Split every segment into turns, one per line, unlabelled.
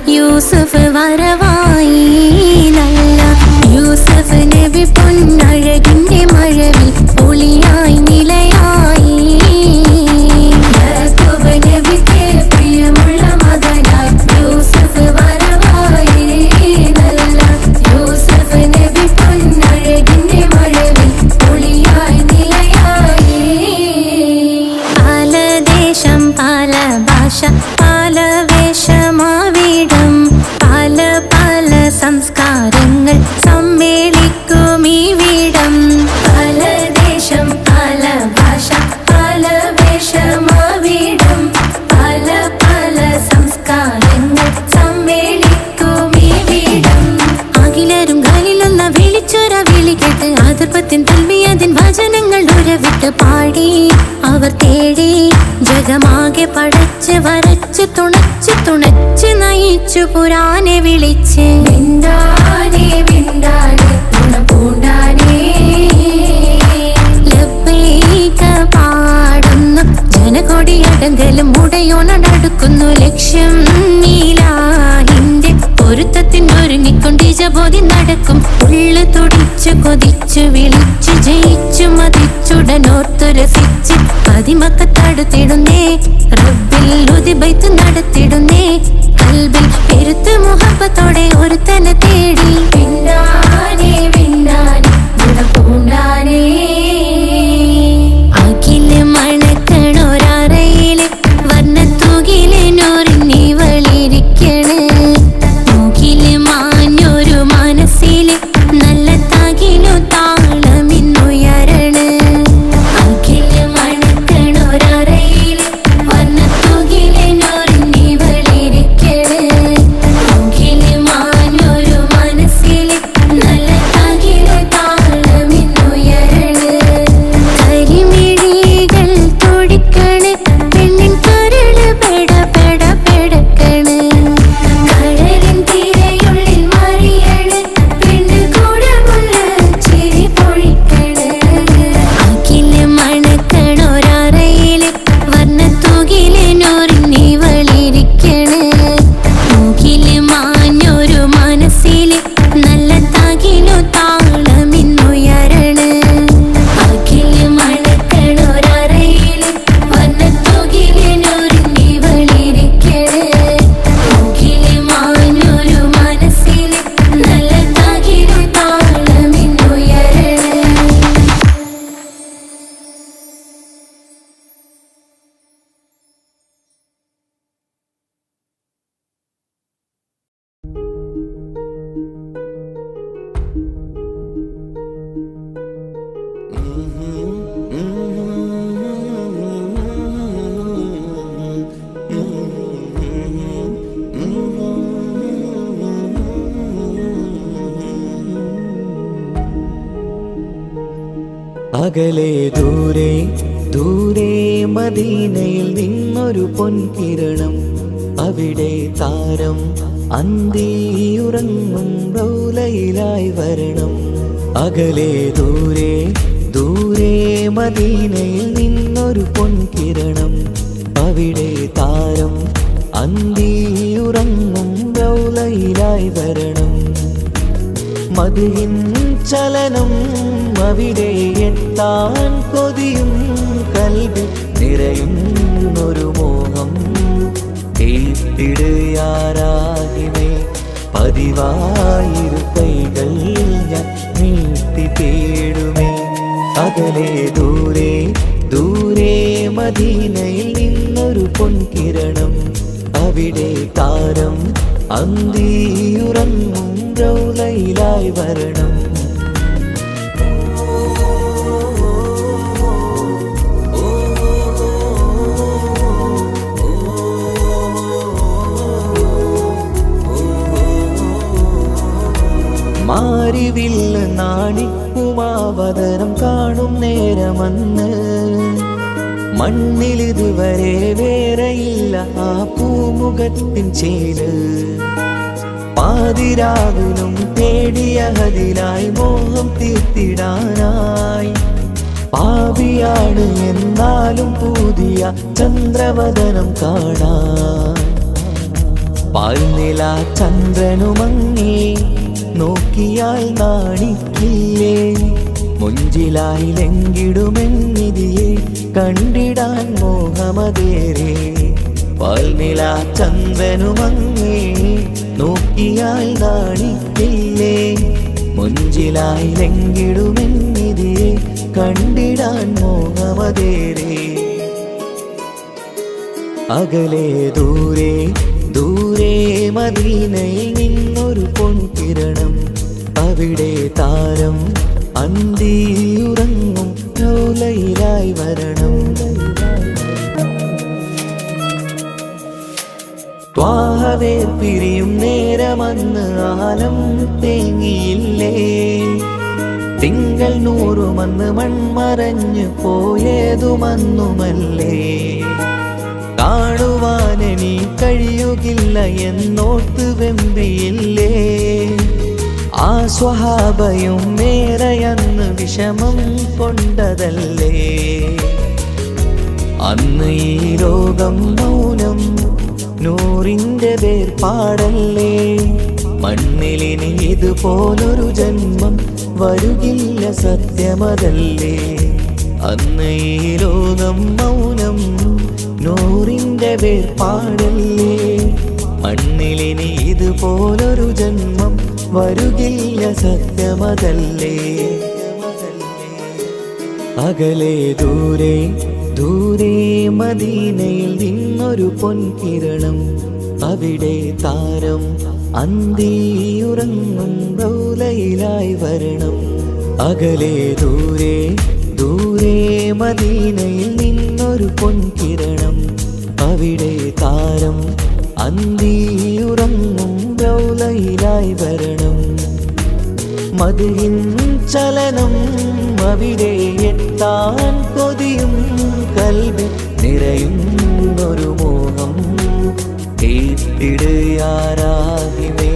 യൂസഫ് വരവായി നല്ല യൂസഫ് നബി പൊന്നഴകിന്റെ മഴവിൽ ഒളിയായി നിലയായി യാക്കൂബ് നബിക്ക് പ്രിയമുള്ള മകനായി യൂസഫ് വരവായി നല്ല യൂസഫ് നബി പൊന്നഴകിന്റെ മഴവിൽ ഒളിയായി നിലയായി പല ദേശം പല ഭാഷ പല വേഷമാവിടം പല പല സംസ്കാരങ്ങൾ സമ്മേളിക്കും ഈ വീടം പല ദേശം പല ഭാഷ പല വേഷമാവിടം പല പല സംസ്കാരങ്ങൾ സമ്മേളിക്കും ഈ വീടം അഖിലരും കാലിലൊന്ന വിളിച്ചൊര വിളി കേട്ട് അതിർപ്പത്തിൻ തൽവിയതിൻ വചനങ്ങൾ ഉരവിട്ട് പാടി അവർ തേടി ജഗമാകെ പടച്ച് വരച്ച് തുണച്ച് തുണച്ച് നയിച്ചു പുരാനെ വിളിച്ച് വിണ്ടാനേ വിണ്ടാനേ പൂണ്ടാനേ ലബ്ബൈക പാടുന്നു ജനകൊടിയടങ്കലും ഉടയോണടുക്കുന്നു ലക്ഷ്യം നീലാഹിന്റെ പൊരുത്തത്തിന് ഒരുങ്ങിക്കൊണ്ട് ജബോധി നടക്കും ഉള്ളു തുടിച്ചു കൊതിച്ചു വിളിച്ചു ജയിച്ചു മതിച്ചുടനോർത്തു രസിച്ച് പതിമക്കത്തടുത്തിടുന്നേ റബ്ബിൽ ഉദിബൈത്ത് നടത്തിടുന്നേ കൽബിൽ പെരുത്ത് മുഹബത്തോടെ ഒരുത്തനെ തേടി വിണ്ടാനേ വിണ്ടാനേ പൂണ്ടാനേ അഖില് മണക്കണൊരറയില് വർണ്ണത്തൂകില് നൂറിനി വളിരിക്കണ് മൂക്കില് മാഞ്ഞൊരു മനസ്സില് നല്ല തകിലു താളമിന്നുയരണ അഖില് മണക്കണൊരറയില് വർണ്ണത്തൂകില് നൂറിനി വളിരിക്കണ് മൂക്കില് മാഞ്ഞൊരു
അകലെ ദൂരെ ദൂരെ മദീനയിൽ നിന്നൊരു പൊൻകിരണം, അവിടെ താരം അന്തിയുറങ്ങും റൗലയിലായി വരണം. അകലെ ദൂരെ ദൂരെ മദീനയിൽ നിന്നൊരു പൊൻകിരണം, അവിടെ താരം അന്തിയുറങ്ങും റൗലയിലായി വരണം. മദിയിൻ ചലനം അവിടെ എത്താൻ കൊതിയും കൽബിൽ നിറയുന്നൊരു മോഹം. കേട്ടിടുയാരാകിമേ പതിവായിരു കൈകൾ ഞാൻ നീട്ടി തേടുമേ. അകലെ ദൂരെ ദൂരെ മദീനയിൽ നിന്നൊരു പൊൻകിരണം, അവിടെ താരം അന്തിയുറങ്ങും റൗലയിലായി വരണം. മാരിവില്ല നാണിക്കുമാവതരം കാണും നേരമന്ന്, മണ്ണിലിതുവരെ വേറെയില്ല ആ പൂമുഖത്തിൻ ചേര്. പാതിരാവിലും തേടിയ ഹദിലായി മോഹം തീർത്തിടാനായി, പാപിയാണ് എന്നാലും പുതിയ ചന്ദ്രവദനം കാണാൻ. പാൽനില ചന്ദ്രനുമങ്ങി നോക്കിയാൽ നാണിക്കില്ലേ, മുഞ്ചിലായി ലംഘിടുമെന്നിതിയെ കണ്ടിടാൻ മോഹമതേറെ. പാൽനില ചന്ദ്രനുമങ്ങി നോക്കിയാൽ നാണിക്കില്ലേ, മുഞ്ചിലായി ലംഘിടുമെന്നിതിയെ കണ്ടിടാൻ മോഹമതേറെ. അകലെ ദൂരെ ദൂരെ മദീനയിൽ നിന്നൊരു പൊൻകിരണം, അവിടെ താരം അന്തിയുറങ്ങും റൗലയിലായി വരണം. ത്വാഹവേ പിരിയും നേരമന്ന് ആലം തേങ്ങിയില്ലേ, തിങ്കൾ നൂറുമന്ന് മൺമറഞ്ഞു പോയതുമന്നുമല്ലേ. കാണുവാനെനി കഴിയുകില്ല എന്നോർത്ത് വെമ്പിയില്ലേ, ആ സ്വഹാബയും മേറയന്ന് വിഷമം കൊണ്ടതല്ലേ. അന്ന് ഈ ലോകം മൗനം നൂറിൻ്റെ വേർപാടല്ലേ, മണ്ണിലിനി ഇതുപോലൊരു ജന്മം വരുകില്ല സത്യമതല്ലേ. അന്ന് ഈ ലോകം മൗനം നൂറിൻ്റെ വേർപാടല്ലേ, മണ്ണിലിനി ഇതുപോലൊരു ജന്മം വരുകില്ല സത്യമതല്ലേ. അകലെ ദൂരെ ദൂരെ മദീനയിൽ നിന്നൊരു പൊൻകിരണം, അവിടെ താരം അന്തിയുറങ്ങും റൗലയിലായി വരണം. അകലെ ദൂരെ ദൂരെ മദീനയിൽ നിന്നൊരു പൊൻകിരണം, അവിടെ താരം അന്തിയുറങ്ങും റൗലയിലായി വരണം. മദിയിൻ ചലനം അവിടെ എത്താൻ കൊതിയും കൽബിൽ നിറയുന്നൊരു മോഹം. കേട്ടിടുയാരാകിമേ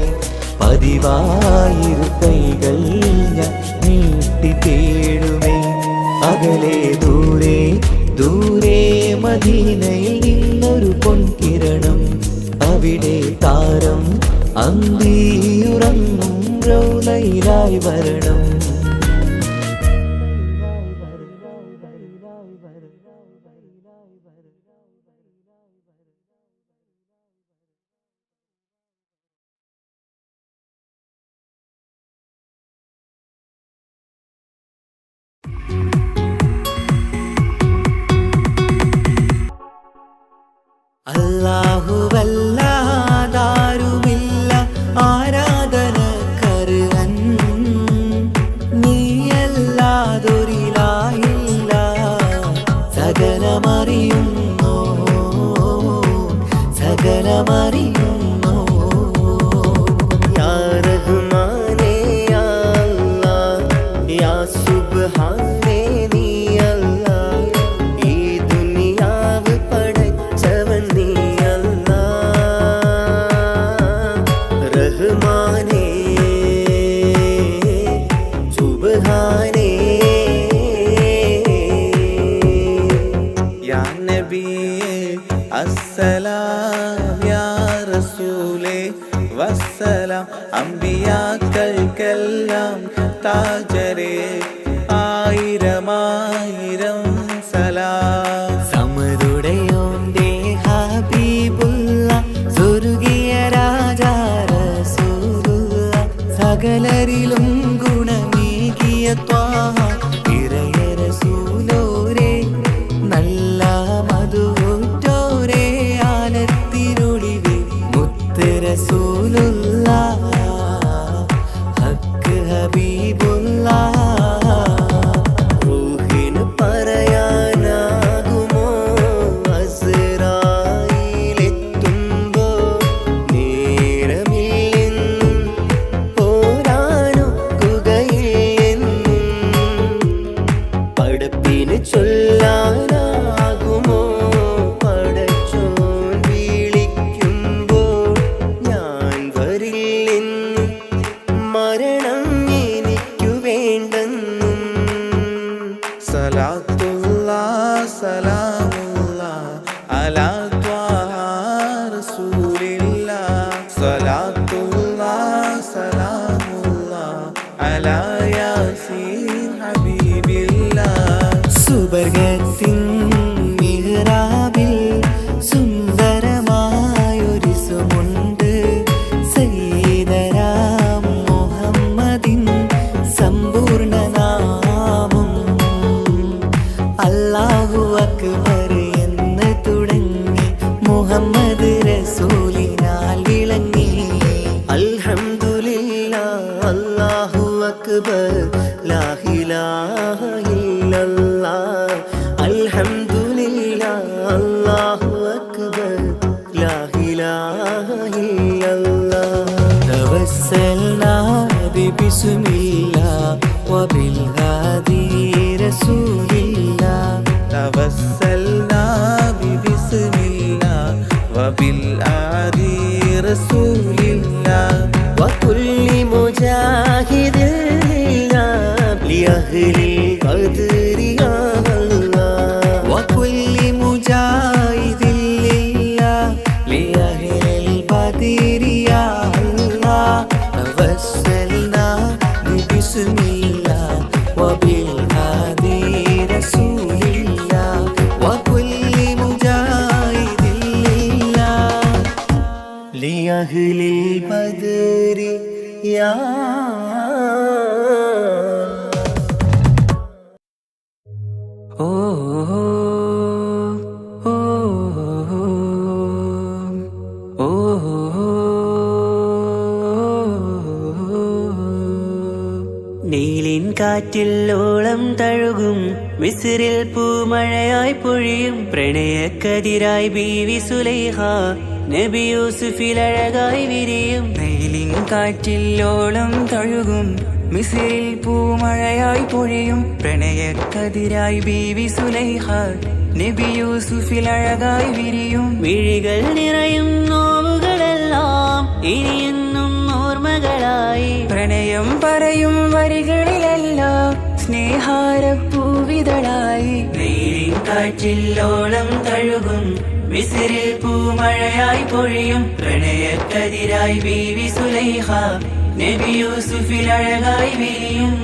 പതിവായിരു കൈകൾ ഞാൻ നീട്ടി തേടുമേ. അകലെ ദൂരെ ദൂരെ മദീനയിൽ നിന്നൊരു പൊൻകിരണം, അവിടെ താരം അന്തിയുറങ്ങും റൗലയിലായി വരണം. അല്ലാഹുവല്ലാതാരുമില്ല ആരാധനക്കർഹൻ, താജരെ ആയിരമായിരം സലാം.
സമതുടയോന്റെ ഹബീബുള്ള സ്വർഗീയ രാജാ റസൂലുള്ള സകലരിലും ഗുണമേകിയ ത്വാഹ ഇറയ റസൂലോരേ നല്ല മധുറ്റോരേ ആലത്തിനൊളിവേ മുത്ത് റസൂലുള്ള ഹക്ക് ഹബീബുള്ള. റൂഹിന് പറയാനാകുമോ അസ്റായിലെത്തുമ്പോ നേരമില്ലെന്നും പോരാനൊക്കുകയില്ലെന്നും പടപ്പിന് ചൊല്ലാനാകുമോ പടച്ചോൻ വിളിക്കുമ്പോൾ ഞാൻ വരില്ലെന്ന് മരണം എനിക്കു വേണ്ടെന്നും.
സലാത്തുല്ലാ സലാമുല്ലാ അലാ ത്വാഹ റസൂലില്ലാ. സലാത്തുല്ലാ സലാമുല്ലാ അലാ യാസീൻ ഹബീബില്ലാ.
സുബർഗത്തിൻ മിഹ്റാബിൽ സുന്ദരമായൊരു സുമുണ്ട് സയ്യിദനാ മുഹമ്മദിൻ സമ്പൂർണ്ണ നാമം. അല്ലാഹു അക്ബർ എന്ന് തുടങ്ങി മുഹമ്മദ് റസൂലിനാൽ വിളങ്ങി. അൽഹംദുലില്ലാഹ് അല്ലാഹു അക്ബർ ലാ ഇലാഹ ഇല്ലല്ലാഹ്. അൽഹംദുലില്ലാഹ് അല്ലാഹു അക്ബർ ലാ ഇലാഹ ഇല്ലല്ലാഹ്. തവസ്സൽനാ ബിസ്മില്ലാഹ് വബിൽ ഹാദി റസൂലില്ലാഹ്.
തവസ്സൽനാ ബിസ്മില്ലാ വബിൽ ആദി റസൂലില്ലാ.
വകുല്ലി മുജാഹിദിൻ ലില്ലാഹ് ലിഅഹ്ലിൽ ഖദ്രി യാ അല്ലാഹ്. വകുല്ലി മുജാഹിദിൻ ലില്ലാഹ് ലിഅഹ്ലിൽ ഖദ്രി യാ അല്ലാഹ്. തവസ്സൽനാ ബിസ്മില്ലാഹ് വബിൽ ഹാദി റസൂലില്ലാഹ്. വകുല്ലി മുജാഹിദിൻ ലില്ലാഹ് ലിഅഹ്ലിൽ ഖദ്രി യാ. ഓ ഓ ഓ നീലിൻ കാറ്റിൽ ഓളം തഴുകും മിസ്രിൽ പൂമഴയായി പൊഴിയും പ്രണയക്കതിരായി ബീവി സുലൈഹ നബി യൂസുഫിൽ അഴകായി വിരിയും.
നീലിൻ കാറ്റിൽ ഓളം തഴുകും മിസ്രിൽ പൂമഴയായി പൊഴിയും പ്രണയക്കതിരായി ബീവി സുലൈഹ നബി യൂസുഫിൽ അഴകായി വിരിയും.
മിഴികൾ നിറയും നോവുകളെല്ലാം ഇനിയെന്നും ഓർമ്മകളായി.
പ്രണയം പറയും വരികളിലെല്ലാം സ്നേഹാരപ്പൂവിതളായി.
നീലിൻ കാറ്റിൽ ഓളം തഴുകും മിസ്രിൽ പൂമഴയായി പൊഴിയും പ്രണയക്കതിരായി ബീവി സുലൈഹ നബി യൂസുഫിൽ അഴകായി വിരിയും.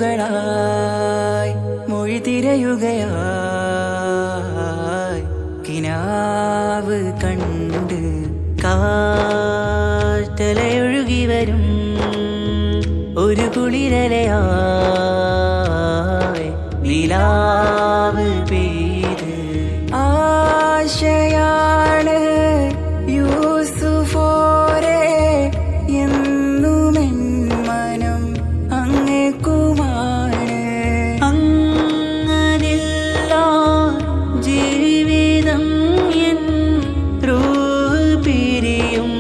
പകലിരവുകളായി മൊഴി തിരയുകയായി കിനാവ് കണ്ട്
കാറ്റലയൊഴുകി വരും ഒരു കുളിരലയായി നിലാവ് പെയ്ത്.
ആശയാണ് യൂസുഫോരെ എന്നുമെൻ മനം അങ്ങേക്കുമാണ്.
അങ്ങനില്ല ജീവിതം എൻ റൂഹ് പിരിയും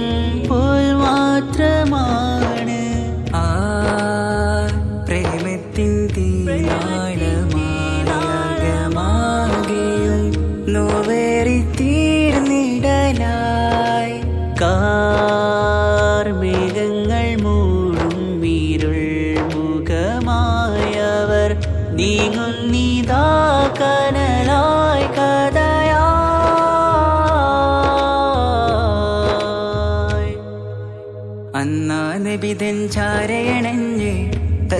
പോൽ മാത്രമാണ്.
ആ പ്രേമത്തിൻ തീരാളമാകെയും നോവേറി തീർന്നിടലായി.
കാർമേഘങ്ങൾ മൂടും വീരുൾ മുഖമായവർ നീങ്ങുന്നിതാ കനലായി കഥയായി.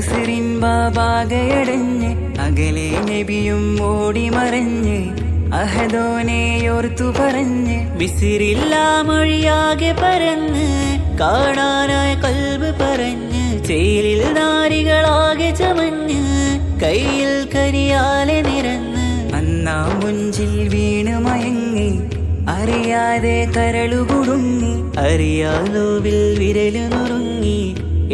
മിസ്രിൻ ബാബാകയടഞ്ഞ് അകലെ നബിയും ഓടി മറഞ്ഞ് അഹദോനെയോർത്തു പറഞ്ഞ്
മിസിറില്ലാ മൊഴിയാകെ പരന്ന് കാണാനായ കൽബ് പറഞ്ഞ് ചേലിൽ നാരികളാകെ ചമഞ്ഞ് കയ്യിൽ കരിയാലെ നിരന്ന്
അന്നാ മുഞ്ചിൽ വീണ് മയങ്ങി അറിയാതെ കരളു കുടുങ്ങി
അറിയാലോവിൽ വിരലു നുറുങ്ങി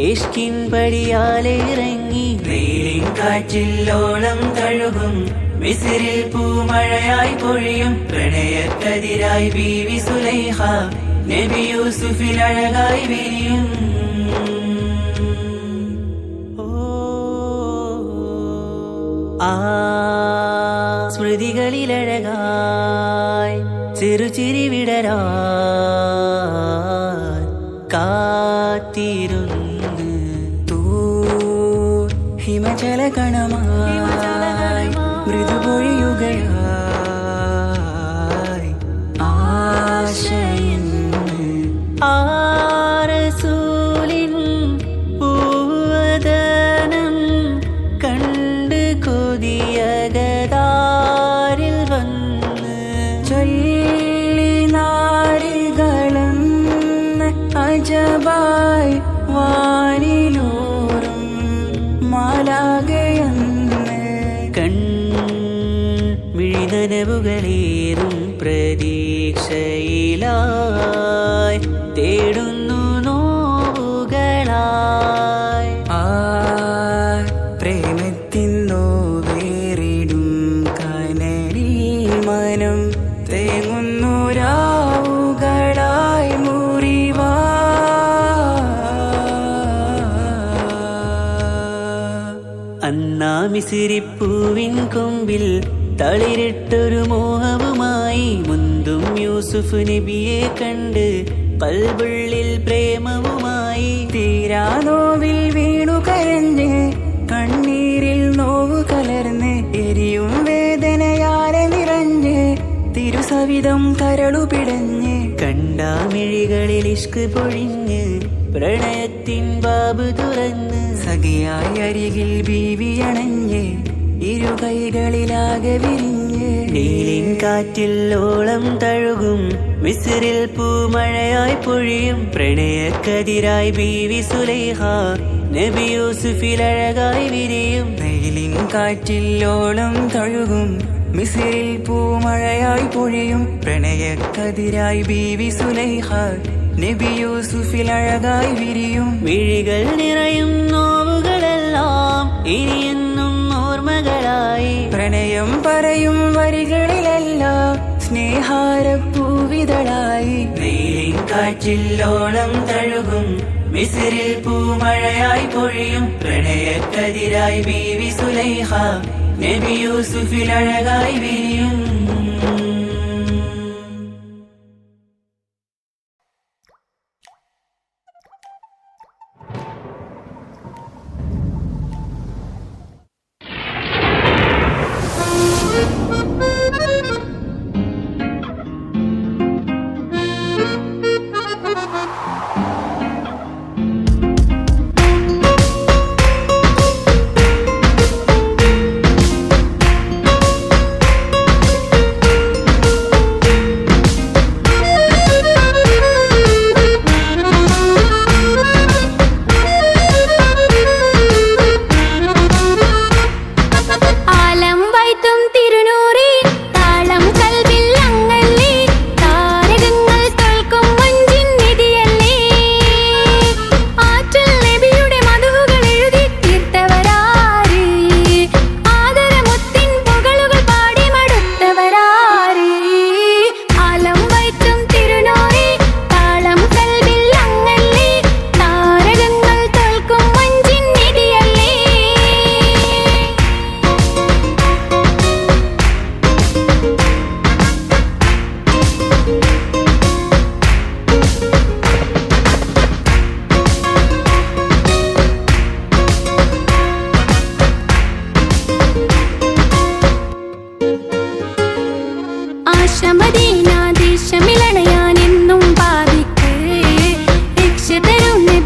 ഇഷ്കിൻ പടിയാലെ ഇറങ്ങി വെയിലിൻ കാറ്റില്ലോളം തഴുകും മിസിറിൽ പൂമഴയായി പൊഴിയും പ്രണയക്കതിരായി ബീവി സുലൈഹ നബി യൂസുഫിൽ അഴകായി വിരിയും ആ സ്മൃതികളിലഴകായി ചെറുചിരി വിടരാ കാത്തിരുന്ന്
ഹിമജല കണമായി മൃദുപൊഴിയുകയായി ആശയിന്ന്
ആരസൂലിൻ പൂവദനം കണ്ട് കൊതിയകതാരിൽ വന്ന്
ചൊല്ലി നാരികളെന്ന് അജബായി വാനിലൂറും മാലാകയെന്ന്
മിഴിനനവുകളേറും പ്രതീക്ഷയിലായി തേടുന്നു നോവുകളായി
ആ പ്രേമത്തിന്നോ വേറിടും കനലിൽ മനം തേങ്ങുന്നു രാവുകളായി മുറിവാ
അന്നാ മിസിരിപ്പൂവിൻ കൊമ്പിൽ തളിരിട്ടൊരു മോഹവുമായി മുന്തും യൂസുഫ് നബിയെ കണ്ട് കൽബുള്ളിൽ പ്രേമവുമായി
തീരാ നോവിൽ വീണു കരഞ്ഞ് കണ്ണീരിൽ നോവു കലർന്ന് എരിയും വേദനയാലെ നിറഞ്ഞ് തിരുസവിധം കരളു പിടഞ്ഞ്
കണ്ടാമിഴികളിൽ ഇഷ്ക് പൊഴിഞ്ഞ് പ്രണയത്തിൻ ബാബ് തുറന്ന്
സഖിയായി അരികിൽ ബീവി അണഞ്ഞ് ഇരു കൈകളിലാകെ വിരിഞ്ഞ്
നീലിൻ കാറ്റില്ലോളം തഴുകും മിസ്രിൽ പൂമഴയായി പൊഴിയും പ്രണയക്കതിരായി ബീവി സുലൈഹ നബി യൂസുഫിൽ അഴകായി വിരിയും
വെയിലിൻ കാറ്റില്ലോളം തഴുകും മിസിറിൽ പൂമഴയായി പൊഴിയും പ്രണയക്കതിരായി ബീവി സുലൈഹ നബി യൂസുഫിൽ അഴകായി വിരിയും
മിഴികൾ നിറയും നോവുകളെല്ലാം ഇനിയെന്നും ഓർമ്മകളായി
പ്രണയം പറയും വരികളിലെല്ലാം സ്നേഹാരപ്പൂവിതളായി
വെയിലിൻ കാറ്റില്ലോളം തഴുകും മിസിറിൽ പൂമഴയായി പൊഴിയും പ്രണയക്കതിരായി ബീവി സുലൈഹ നബി യൂസുഫിൽ അഴകായി വിരിയും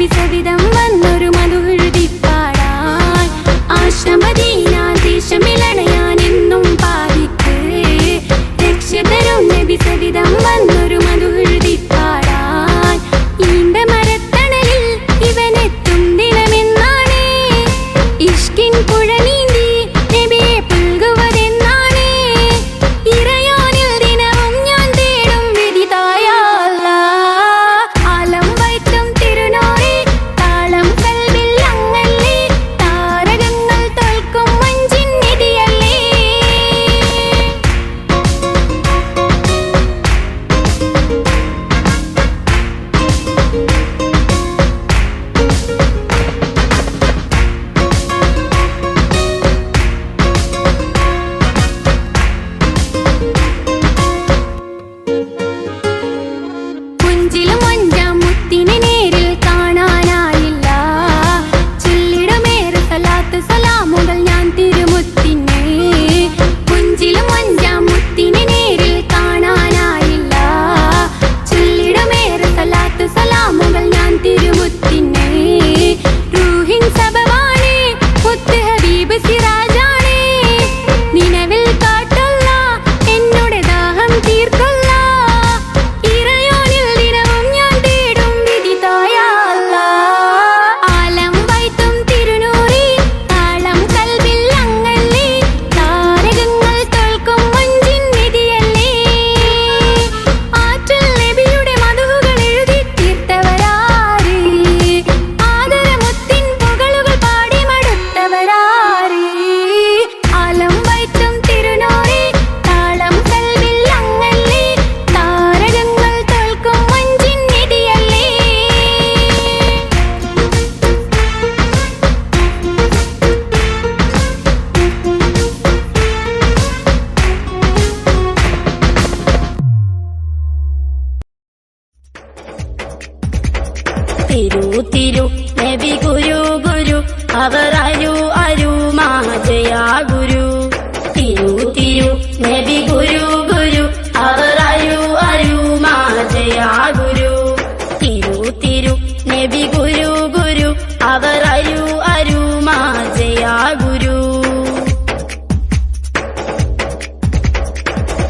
സവിധം വന്നൊരു മധുഹൃതി പാടാൻ തിരു നബി ഗുരു ഗുരു അവർ അരു അരു മാജയാ ഗുരു തിരു നബി ഗുരു ഗുരു അവർ അരു അരു മാജയാ ഗുരു തിരു നബി ഗുരു ഗുരു അവർ അരു അരു മാജയാ ഗുരു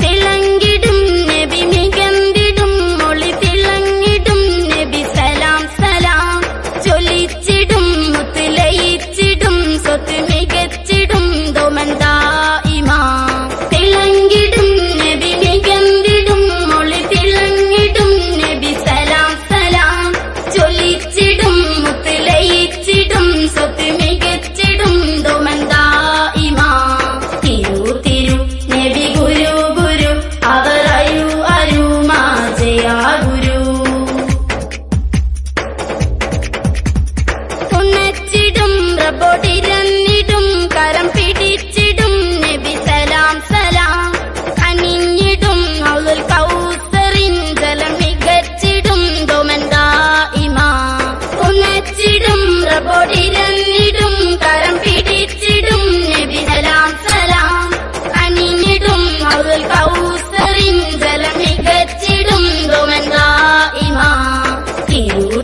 തിളങ്ങിടും നബി മികന്തിടും മൊളി തിളങ്ങിടും നബി സലാം സലാം ചൊല്ലിച്ചിടും മുത്തുലയിച്ചിടും സ്വത്ത് മികച്ചിടും ദോമന്താ ഇമാ തിളങ്ങിടും നബി മികന്തിടും മൊളി തിളങ്ങിടും നബി സലാം സലാം ചൊല്ലിച്ചിടും മുത്തുലയിച്ചിടും സ്വത്ത് മികച്ചിടും ദോമന്താ ഇമാ തിരു നബി ഗുരു ഗുരു അവർ അരു അരു മാജയാ ഗുരു ഉണച്ചിടും റബ്ബോടിരന്നിടും കരം പിടിച്ചിടും നബി സലാം സലാം അണിഞ്ഞിടും ഔലുൽ കൗസറിൻ ജലം മികച്ചിടും ദോമന്താ ഇമാ ഉണച്ചിടും റബ്ബോടിരന്നിടും കരം പിടിച്ചിടും നബി സലാം സലാം അണിഞ്ഞിടും ഔലുൽ കൗസറിൻ ജലം മികച്ചിടും ദോമന്താ ഇമാ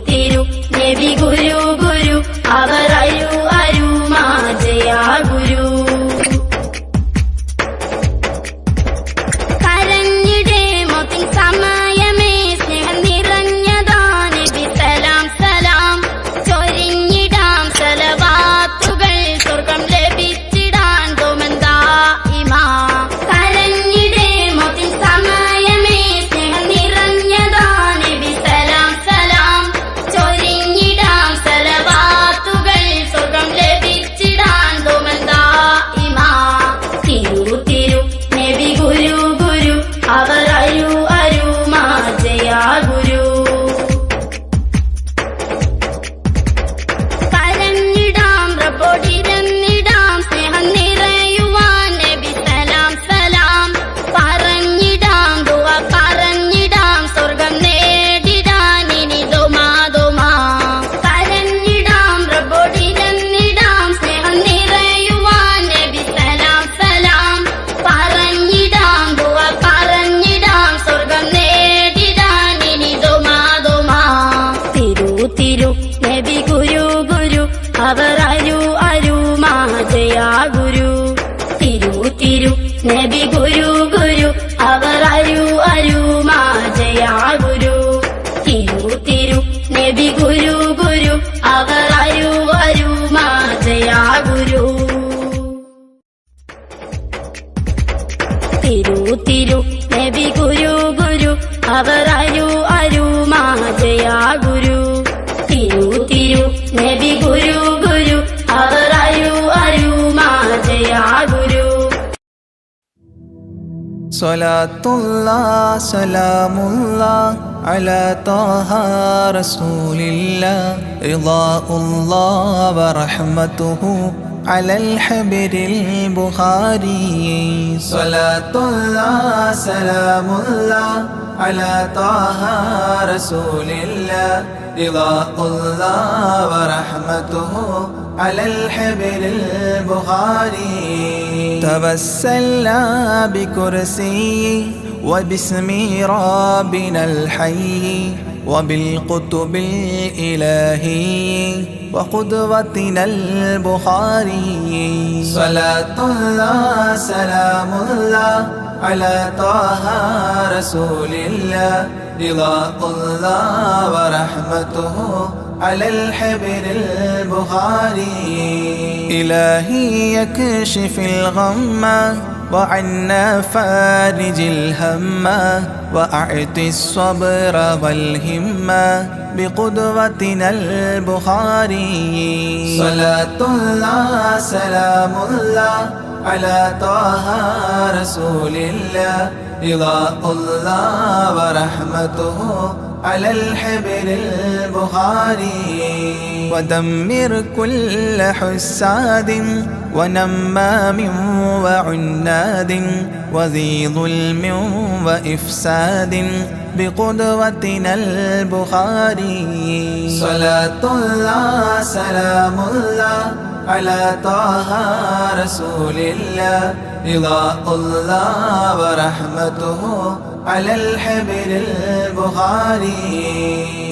തിരു നബി ഗുരു ഗുരു അവർ അരു അരു മാജയാ ഗുരു കരഞ്ഞിടേ മോത്തിൻ സമയമേ സ്നേഹം നിറഞ്ഞതാ നബി സലാം സലാം ചൊരിഞ്ഞിടാം സലവാത്തുകൾ സ്വർഗം ലഭിച്ചിടാൻ ദോമന്താ ഇമാ കരഞ്ഞിടേ മോത്തിൻ സമയമേ സ്നേഹം നിറഞ്ഞതാ നബി സലാം സലാം ചൊരിഞ്ഞിടാം സലവാത്തുകൾ സ്വർഗം ലഭിച്ചിടാൻ ദോമന്താ ഇമാ തിരു നബി ഗുരു ഗുരു അവർ അരു അരു മാജയാ ഗുരു കരഞ്ഞിടാം റബ്ബോടിരന്നിടാം സ്നേഹം നിറയുവാൻ നബി സലാം സലാം പറഞ്ഞിടാം ദുവ പറഞ്ഞിടാം സ്വർഗം നേടിടാൻ ഇനി ദോമാ ദോമാ കരഞ്ഞിടാം റബ്ബോടിരന്നിടാം സ്നേഹം നിറയുവാൻ നബി സലാം സലാം പറഞ്ഞിടാം ദുവ പറഞ്ഞിടാം സ്വർഗം നേടിടാൻ ഇനി ദോമാ ദോമാ തിരു നബി ഗുരു ഗുരു അവർ അരു അരു മാജയാ ഗുരു തിരു നബി ഗുരു ഗുരു അവർ അരു അരു മാജയാ ഗുരു തിരു നബി ഗുരു ഗുരു അവർ അരു അരു മാജയാ ഗുരു തിരു നബി ഗുരു ഗുരു അവർ അരു അരു മാജയാ ഗുരു തിരു നബി ഗുരു ഗുരു അവർ അരു അരു മാജയാ ഗുരു
സ്വലാത്തുല്ലാഹ് സലാമുല്ലാഹ് അലാ ത്വാഹ റസൂലില്ലാഹ് റിളാഉല്ലാഹ് വറഹ്മതുഹു അലൽ ഹബിരിൽ ബുഖാരി സ്വലാത്തുല്ലാഹ് സലാമുല്ലാഹ് അലാ ത്വാഹ റസൂലില്ലാഹ് റിളാഉല്ലാഹ് വറഹ്മതുഹു على الحبر البخاري توسلنا بكرسي وباسم ربنا الحي وبالقطب الإلهي وقدوتنا البخاري صلاة الله سلام الله على طه رسول الله رضاء الله ورحمته على الحبر البخاري إلهي يكشف الغم وعنا فارج الهم وأعطي الصبر والهمة بقدوتنا البخاري صلاة الله سلام الله على طه رسول الله رضاء الله ورحمته على الحبر البخاري ودمر كل حساد ونمام وعناد وذي ظلم وإفساد بقدوتنا البخاري. صلاة الله سلام الله على طه رسول الله رضاء الله ورحمته على الحبر البخاري.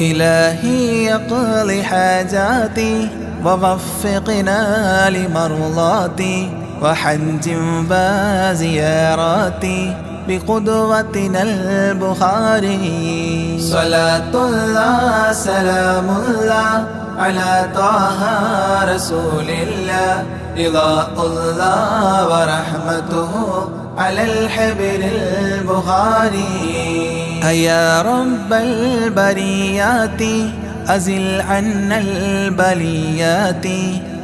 إلهي يقضي حاجاتي ووفقنا لمرضاتي وحج وزياراتي بقدوتنا البخاري. صلاة الله سلام الله على طه رسول الله رضاء الله ورحمته على الحبر البخاري. أيا رب البريات أزل عنا البليات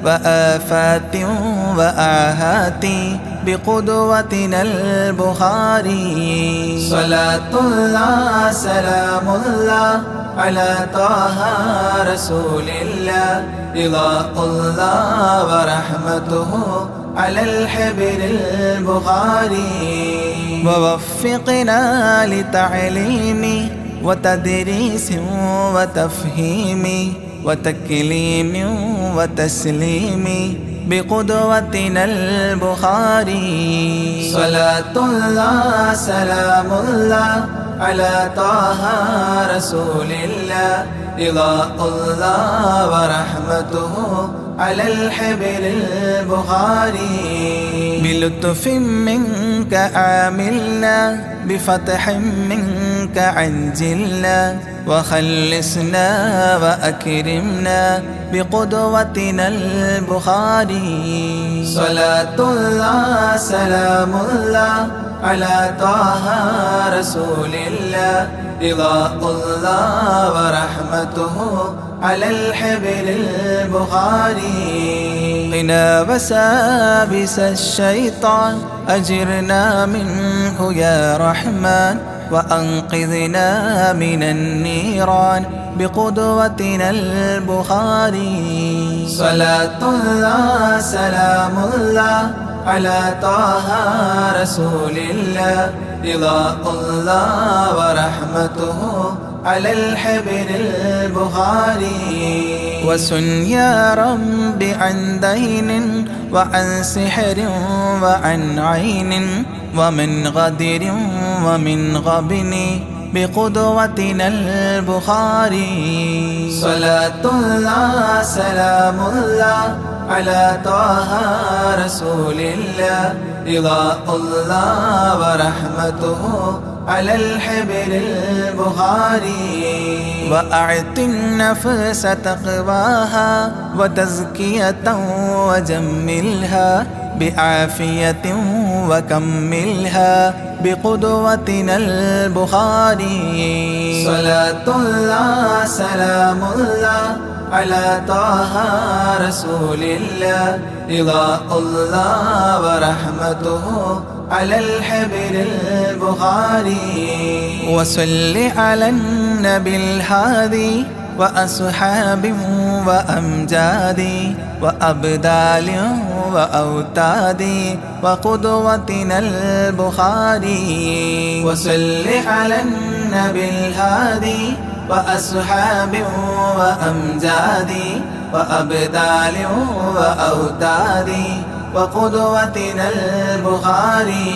وآفات وآهات بقدوتنا البخاري. صلاة الله سلام الله على طه رسول الله رضاء الله ورحمته على الحبر البخاري. ووفقنا لتعليم وتدريس وتفهيم وتكليم وتسليم بقدوتنا البخاري. صلاة الله سلام الله على طه رسول الله رضاء الله ورحمته على الحبر البخاري. بلطف منك عاملنا بفتح منك عجلنا وخلصنا وأكرمنا بقدوتنا البخاري. صلاة الله سلام الله على طه رسول الله رضاء الله ورحمته على الحبر البخاري. قنا وسابس الشيطان أجرنا منه يا رحمن وأنقذنا من النيران بقدوتنا البخاري. صلاة الله سلام الله على طه رسول الله رضاء الله ورحمته على الحبر البخاري. وسن يا رب عن دين وعن سحر وعن عين ومن غدر ومن غبن بقدوتنا البخاري. صلاة الله سلام الله على طه رسول الله رضاء الله ورحمته على الحبر البخاري. وأعط النفس تقواها وتزكية وجملها بعافية وكملها بقدوتنا البخاري. صلاة الله سلام الله على طه رسول الله رضاء الله ورحمته على الحبر البخاري. وصل على النبي الهادي وأصحاب وأمجاد وأبدال وأوتاد وقدوتنا البخاري. وصل على النبي الهادي وأصحاب وأمجاد وأبدال وأوتاد وقدوتنا البخاري.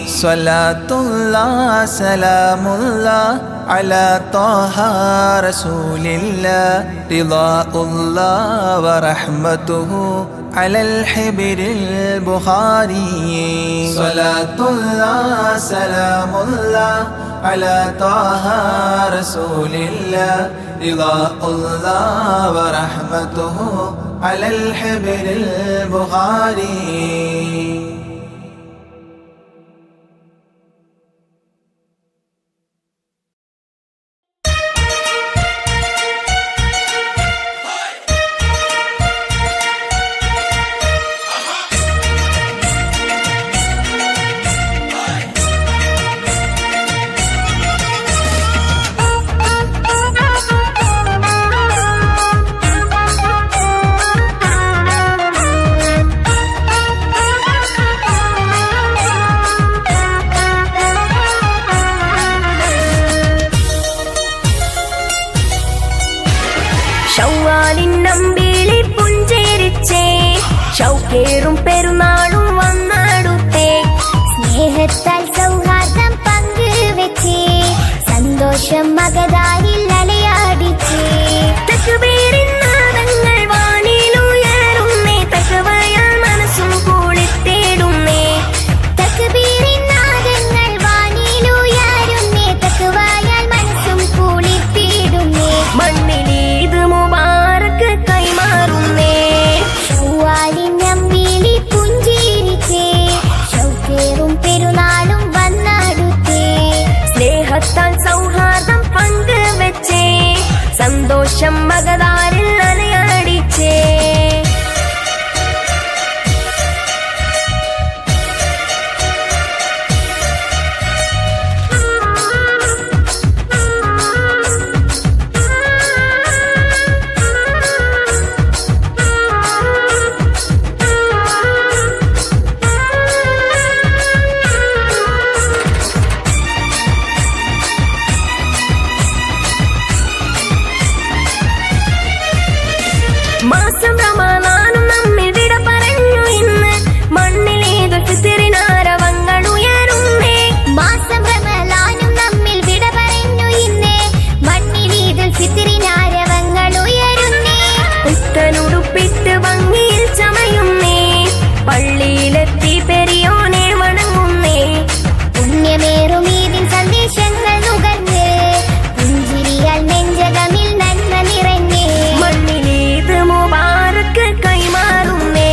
صلاة الله سلام الله على طه رسول الله رضاء الله ورحمته على الحبر البخاري. صلاة الله سلام الله على طه رسول الله رضاء الله ورحمته على الحبر البخاري.
ഷൗക്കേറും പെരുന്നാളും വന്നടുത്തേ
സ്നേഹത്താൽ സൗഹാർദ്ദം പങ്കുവെച്ചേ സന്തോഷം മകതാരിൽ അലയാടിച്ചേ
തക്ബീറിൻ നാദങ്ങൾ വാനിലുയരുന്നേ തഖ്വയാൽ മനസ്സും കുളിർത്തിടുന്നേ
തക്ബീറിൻ നാദങ്ങൾ വാനിലുയരുന്നേ തഖ്വയാൽ മനസ്സും കുളിർത്തിടുന്നേ
മണ്ണിൽ ഈദ് മുബാറക്ക് കൈമാറുന്നേ
ശൗവാലിൻ അമ്പിളി പുഞ്ചിരിച്ചേ ഷൗക്കേറും പെരുന്നാളും വന്നടുത്തേ
സ്നേഹത്താൽ സൗഹാർദ്ദം പങ്കുവെച്ചേ സന്തോഷം മകതാരിൽ അലയടിച്ചേ മാസം റമളാനും നമ്മിൽ വിട പറഞ്ഞു ഇന്ന് മണ്ണിലേതു ഫിത്റിനാരവങ്ങൾ ഉയരുന്നേ
മാസം റമളാനും നമ്മിൽ വിട പറഞ്ഞു ഇന്ന് മണ്ണിൽ ഈദുൽ ഫിത്റിനാരവങ്ങൾ ഉയരുന്നേ
പുത്തനുടുപ്പിട്ട് ഭംഗിയിൽ ചമയുന്നേ പള്ളിയിലെത്തി പെരിയോനെ വണങ്ങുന്നേ
പുണ്യമേറും ഈദിൻ സന്ദേശങ്ങൾ നുകർന്ന് പുഞ്ചിരിയാൽ നെഞ്ചകമിൽ നന്മ നിറഞ്ഞേ
മണ്ണിലേത് മുബാറക്ക് കൈമാറുന്നേ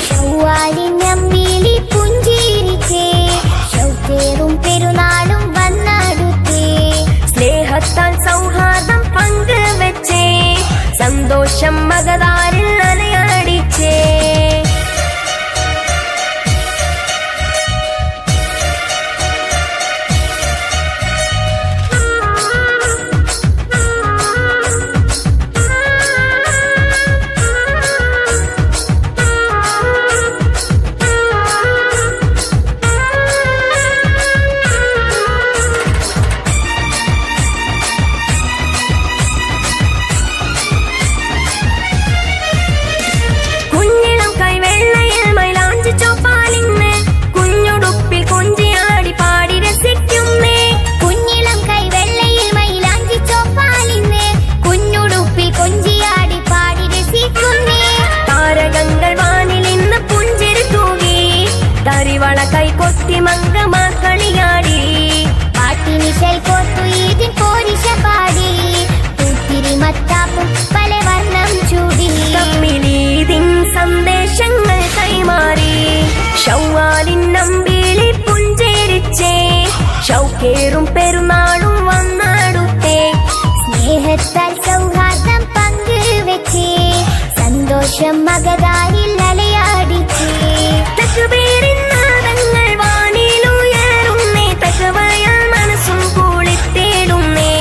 ശൗവാലിൻ അമ്പിളി പുഞ്ചിരിച്ചേ ഷൗക്കേറും പെരുന്നാളും വന്നടുത്തേ
സ്നേഹത്താൽ സൗഹാർദ്ദം പങ്കുവെച്ചേ സന്തോഷം മകതാരിൽ അലയടിച്ചേ കുഞ്ഞിളം കൈവെള്ളയിൽ മൈലാഞ്ചി ചോപ്പാലിന്ന് കുഞ്ഞുടുപ്പിൽ കൊഞ്ചിയാടി പാടി രസിക്കുന്നേ
കുഞ്ഞിളം കൈവെള്ളയിൽ മൈലാഞ്ചി ചോപ്പാലിന്ന് കുഞ്ഞുടുപ്പിൽ കൊഞ്ചിയാടി പാടി രസിക്കുന്നേ
താരകങ്ങൾ വാനിൽ ഇന്ന് പുഞ്ചിരി തൂകി തരിവള കൈകൊത്തി മംഗമാക്കളിയാടി
പാട്ടിനിശൽ കോർത്തു ഈദിൻ പോരിശ പാടി പൂത്തിരി മത്താപ്പും പല വർണ്ണം ചൂടി
തമ്മിലീതിൻ സന്ദേശങ്ങൾ കൈമാറി ഷൗവാലിൻ അമ്പിളി പുഞ്ചിരിച്ചേ ഷൗക്കേറും പെരുന്നാളും വന്നടുത്തേ
സ്നേഹത്താൽ സൗഹാർദ്ദം പങ്കുവെച്ചേ സന്തോഷം മകതാരിൽ അലയാടിച്ചേ
തക്ബീറിൻ നാദങ്ങൾ വാനിലുയരുന്നേ തഖ്വയാൽ മനസ്സും കുളിർത്തിടുന്നേ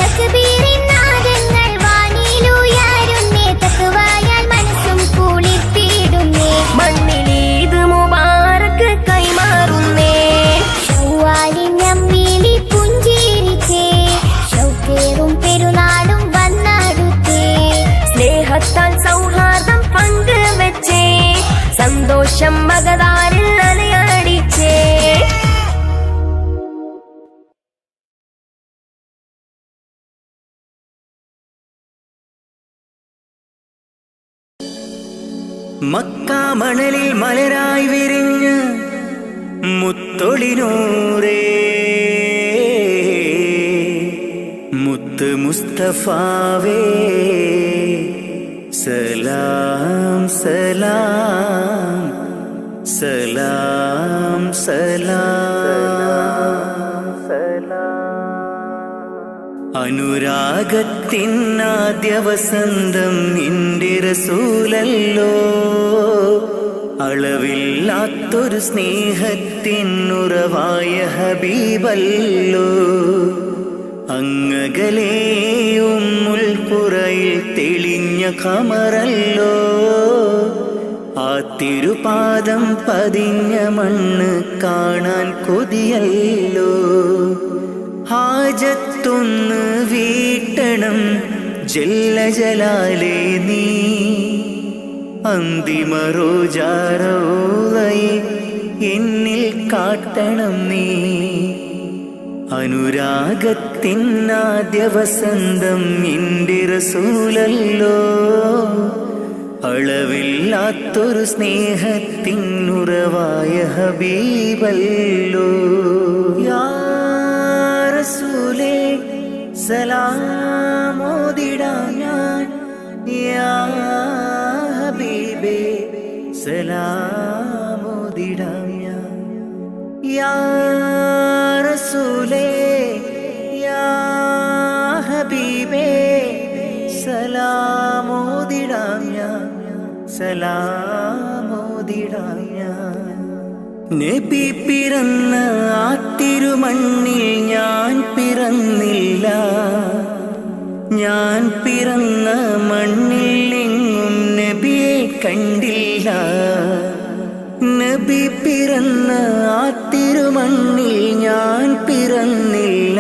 തക്ബീറിൻ നാദങ്ങൾ വാനിലുയരുന്നേ തഖ്വയാൽ മനസ്സും കുളിർത്തിടുന്നേ
മണ്ണിൽ ഈദ് മുബാറക്ക് കൈമാറുന്നേ
ശൗവാലിൻ അമ്പിളി പുഞ്ചിരിച്ചേ ഷൗക്കേറും പെരുന്നാളും വന്നടുത്തേ
സ്നേഹത്താൽ സൗഹാർദ്ദം പങ്കുവെച്ചേ സന്തോഷം മകതാരിൽ അലയടിച്ചേ
മക്കാമണലിൽ മലരായി വിരിഞ്ഞ് മുത്തൊളിനൂറേ മുത്ത് മുസ്തഫാവേ സലാം സലാം സലാം സലാം അനുരാഗത്തിനാദ്യ വസന്തം നിന്റെ റസൂലല്ലോ അളവില്ലാത്തൊരു സ്നേഹത്തിനുറവായ ഹബീബല്ലോ അങ്ങകലെയും മുൽപ്പുറയിൽ തെളിഞ്ഞ ഖമറല്ലോ ആ തിരുപാദം പതിഞ്ഞ മണ്ണ് കാണാൻ കൊതിയല്ലോ ഹാജത്തൊന്ന് വീട്ടണം ജല്ല ജലാലേ നീ അന്തിമ റോജാറൗളയെ എന്നിൽ കാട്ടണം നീ. അനുരാഗത്തിനാദ്യ വസന്തം നിന്റെ റസൂലല്ലോ, അളവില്ലാത്തൊരു സ്നേഹത്തിനുറവായ ഹബീബല്ലോ. യാ റസൂലേ സലാമോദിടാം ഞാൻ, യാ ഹബീബേ സലാമോദിടാം ഞാൻ. യാ റസൂലേ യാ ഹബീബേ സലാമോദിടാം ഞാൻ, സലാമോദിടാം ഞാൻ. നബി പിറന്ന ആ തിരുമണ്ണിൽ ഞാൻ പിറന്നില്ല, ഞാൻ പിറന്ന മണ്ണിൽ എങ്ങും നബിയെ കണ്ടില്ല. നബി പിറന്ന ആ തിരുമണ്ണിൽ ഞാൻ പിറന്നില്ല,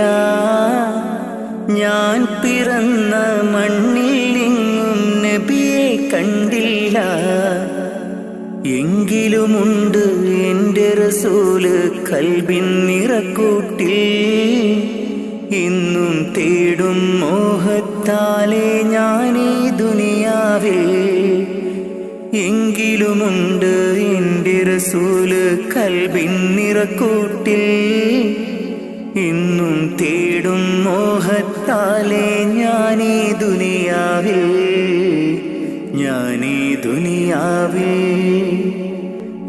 ഞാൻ പിറന്ന മണ്ണിൽ എങ്ങും നബിയെ കണ്ടില്ല. എങ്കിലുമുണ്ട് എൻ്റെ റസൂല് കൽബിൻ നിറക്കൂട്ടിൽ, ഇന്നും തേടും മോഹത്താലെ ഞാനീ ദുനിയാവിൽ. എങ്കിലുമുണ്ട് എൻ്റെ റസൂല് കൽബിൻ നിറക്കൂട്ടിൽ, ഇന്നും തേടും മോഹത്താലെ ഞാനീ ദുനിയാവിൽ, ഞാനീ ദുനിയാവിൽ.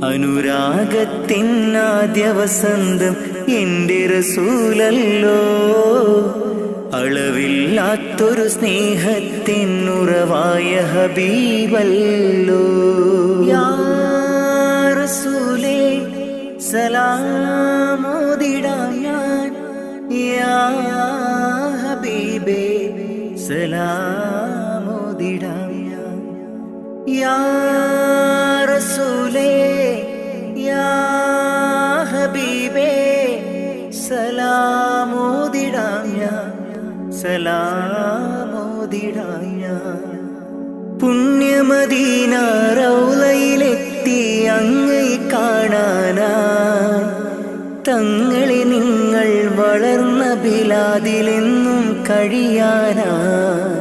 അനുരാഗത്തിനാദ്യ വസന്തം എൻ്റെ റസൂലല്ലോ, അളവില്ലാത്തൊരു സ്നേഹത്തിനുറവായ ഹബീബല്ലോ. യാ റസൂലേ സലാമോദിടാം ഞാൻ, യാ ഹബീബേ സലാമോദിടാം ഞാൻ. യാ റസൂലേ യാ ഹബീബേ സലാമോദിടാം ഞാൻ, സലാമോദിടാം ഞാൻ. പുണ്യമദീന റൗളയിലെത്തി അങ്ങയെ കാണാനായി, തങ്ങളെ നിങ്ങൾ വളർന്ന ബിലാദിലെന്നും കഴിയാനായി.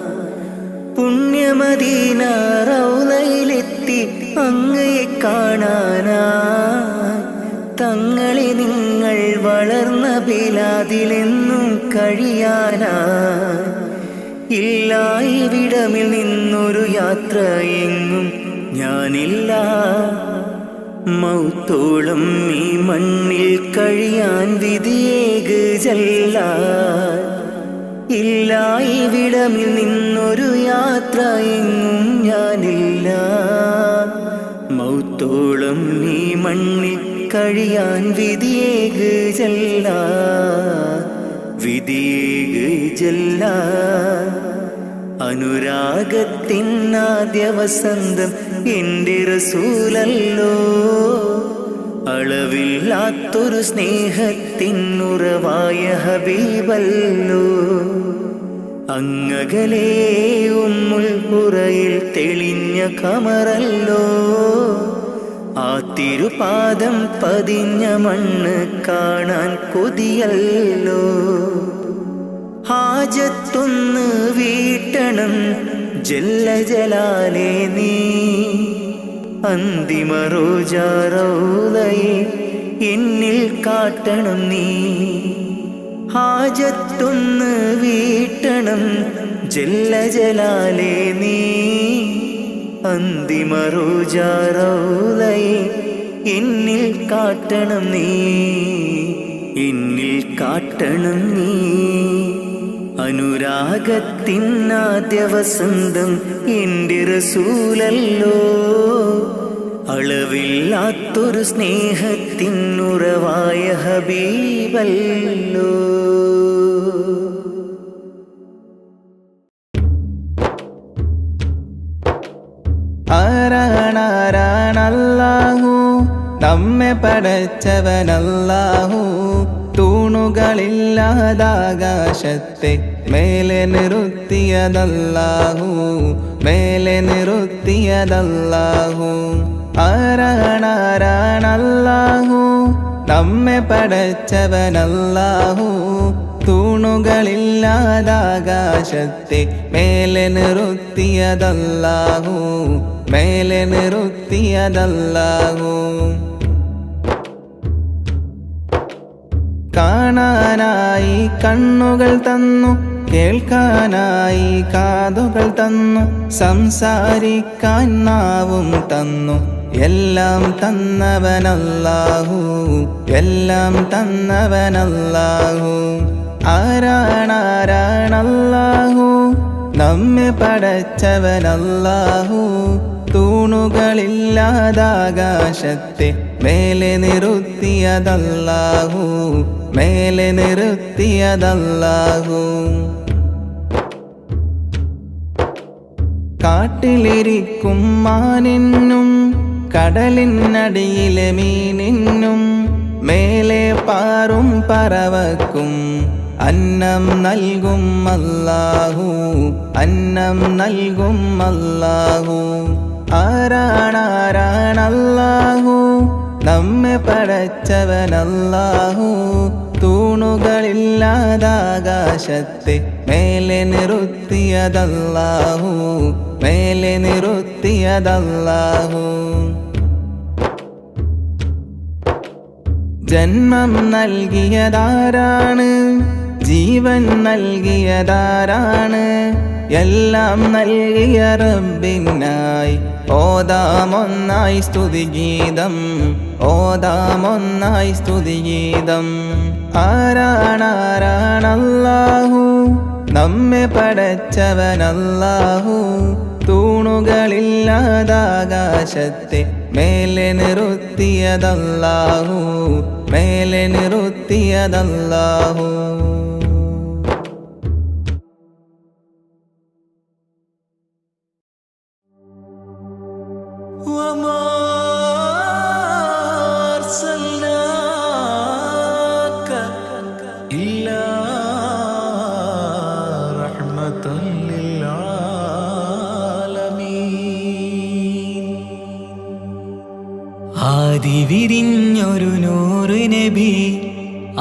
പുണ്യമദീന റൗളയിലെത്തി അങ്ങയെ കാണാനായി, തങ്ങളെ നിങ്ങൾ വളർന്ന ബിലാദിലെന്നും കഴിയാനായി. ഇല്ല ഇവിടമിൽ നിന്നൊരു യാത്ര എങ്ങും ഞാനില്ല, മൗത്തോളം ഈ മണ്ണിൽ കഴിയാൻ വിധിയേക് ജല്ല. ഇല്ല ഇവിടമിൽ നിന്നൊരു യാത്ര എങ്ങും ഞാനില്ല, മൗത്തോളം ഈ മണ്ണിൽ കഴിയാൻ വിധിയേക് ജല്ല, വിധിയേക് ജല്ല. അനുരാഗത്തിനാദ്യ വസന്തം എൻ്റെ റസൂലല്ലോ, അളവില്ലാത്തൊരു സ്നേഹത്തിനുറവായ ഹബീബല്ലോ. അങ്ങകലേ ഉമ്മുൽ ഖുറയിൽ തെളിഞ്ഞ ഖമറല്ലോ, ആ തിരുപാദം പതിഞ്ഞ മണ്ണ് കാണാൻ കൊതിയല്ലോ. ഹാജത്തൊന്ന് വീട്ടണം ജല്ല ജലാലേ നീ, അന്തിമ റോജാറൗളയെ എന്നിൽ കാട്ടണം നീ. ഹാജത്തൊന്ന് വീട്ടണം ജല്ല ജലാലേ നീ, അന്തിമ റോജാറൗളയെ എന്നിൽ കാട്ടണം നീ, എന്നിൽ കാട്ടണം നീ. അനുരാഗത്തിനാദ്യ വസന്തം എൻ്റെ റസൂലല്ലോ, അളവില്ലാത്തൊരു സ്നേഹത്തിനുറവായ ഹബീബല്ലോ.
ആരാണാരാണല്ലാഹു, നമ്മെ പടച്ചവനല്ലാഹു. തൂണു തൂണുകളില്ലാതാകാശത്തെ മേലെ നിർത്തിയതല്ലാഹു, മേലെ നിർത്തിയതല്ലാഹു. ആരാണാരാണല്ലാഹു, നമ്മെ പടച്ചവനല്ലാഹു. തൂണുകളില്ലാതാകാശത്തെ മേലെ നിർത്തിയതല്ലാഹു, മേലെ നിർത്തിയതല്ലാഹു. കാണാനായി കണ്ണുകൾ തന്നു, കേൾക്കാനായി കാതുകൾ തന്നു, സംസാരിക്കാൻ നാവും തന്നു. എല്ലാം തന്നവനല്ലാഹു, എല്ലാം തന്നവനല്ലാഹു. ആരാണാരാണല്ലാഹു, നമ്മെ പടച്ചവനല്ലാഹു. തൂണുകളില്ലാതാകാശത്തെ മേലെ നിർത്തിയതല്ലാഹു, മേലെ നിർത്തിയതല്ലാഹു. കാട്ടിലിരിക്കും മാനിനും കടലിനടിയിലെ മീനിനും മേലെ പാറും പറവക്കും അന്നം നൽകും അല്ലാഹു, അന്നം നൽകും അല്ലാഹു. ആരാണാരാണല്ലാഹു, നമ്മെ പടച്ചവനല്ലാഹു. തൂണുകളില്ലാതാകാശത്തെ മേലെ നിർത്തിയതല്ലാഹു, മേലെ നിർത്തിയതല്ലാഹു. ജന്മം നൽകിയതാരാണ്, ജീവൻ നൽകിയതാരാണ്? എല്ലാം നൽകിയ റബ്ബിനായി ഓതാമൊന്നായി സ്തുതിഗീതം, ഓതാമൊന്നായി സ്തുതിഗീതം. ആരാണാരാണല്ലാഹു, നമ്മെ പടച്ചവനല്ലാഹു. തൂണുകളില്ലാതാകാശത്തെ മേലെ നിർത്തിയതല്ലാഹു, മേലെ നിർത്തിയതല്ലാഹു.
ആദിവിരിഞ്ഞൊരു നൂറ് നബി,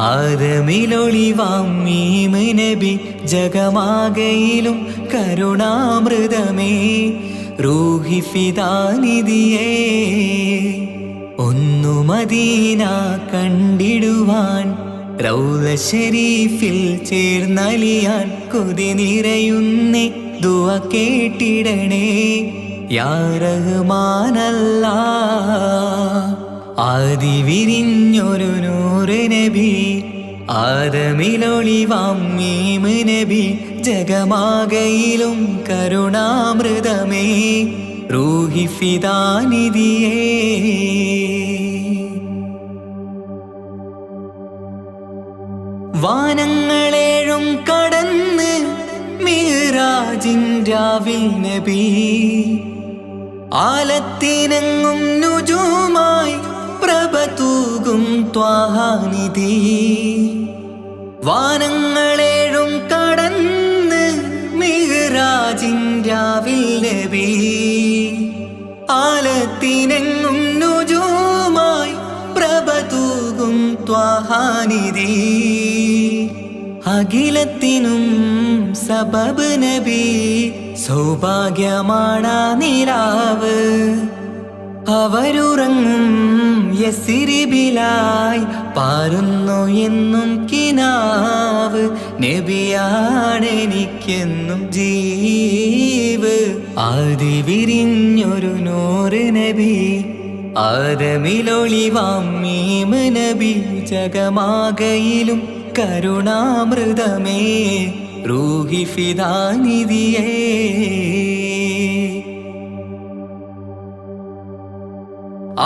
ആദമിലൊളിവാം മീമ് നബി. ജഗമാകയിലും കരുണാമൃതമേ, റൂഹി ഫിദാനിധിയേ. ഒന്നു മദീന കണ്ടിടുവാൻ, റൗള ശരീഫിൽ ചേർന്നലിയാൻ കൊതി നിറയുന്നേ. ദുആ കേട്ടിടണേ യാ റഹ്മാനല്ലാഹ്. ആദിവിരിഞ്ഞൊരു നൂറ് നബി, ആദമിലൊളിവാം മീമ് നബി. ജഗമാകയിലും കരുണാമൃതമേ, റൂഹി ഫിദാനിധിയേ. വാനങ്ങളേഴും കടന്ന് മിഅ്റാജിൻ രാവിൽ നബി, ആലത്തിനെങ്ങും നുജൂമായി പ്രഭ തൂകും ത്വാഹാനിധി. വാനങ്ങളേഴും കടന്ന് മിഅ്റാജിൻ രാവിൽ നബി, ആലത്തിനെങ്ങും നുജൂമായി പ്രഭ തൂകും ത്വാഹാനിധി. അഖിലത്തിനും സബബ് നബി, സൗഭാഗ്യമാണാ നിലാവ്. അവരുറങ്ങും യസിരിബിലായി പാരുന്നു എന്നും കിനാവ്. നബിയാണെനിക്കെന്നും ജീവ്. ആദിവിരിഞ്ഞൊരു നൂറ് നബി, ആദമിലൊളിവാം മീമ് നബി. ജഗമാകയിലും കരുണാമൃതമേ, റൂഹി ഫിദാനിധിയേ.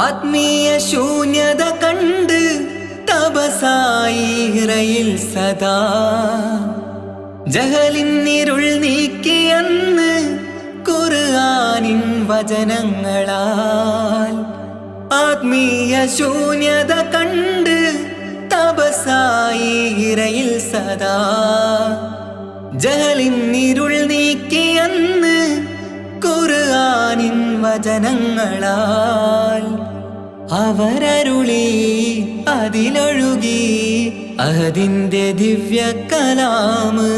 ആത്മീയ ശൂന്യത കണ്ട് തപസായി ഹിറയിൽ സദാ, ജഹലിന്നിരുൾ നീക്കിയെന്ന് ഖുർആനിൻ വചനങ്ങളാൽ. ആത്മീയ ശൂന്യത കണ്ട് തപസായി ഇറയിൽ സദാ ജഹലിൻ ഇരുൾ നീക്കിയന്ന് ഖുർആനിൻ വചനങ്ങളാൽ അവരരുളി അതിലൊഴുകി അതിൻ്റെ ദിവ്യ കലാമ്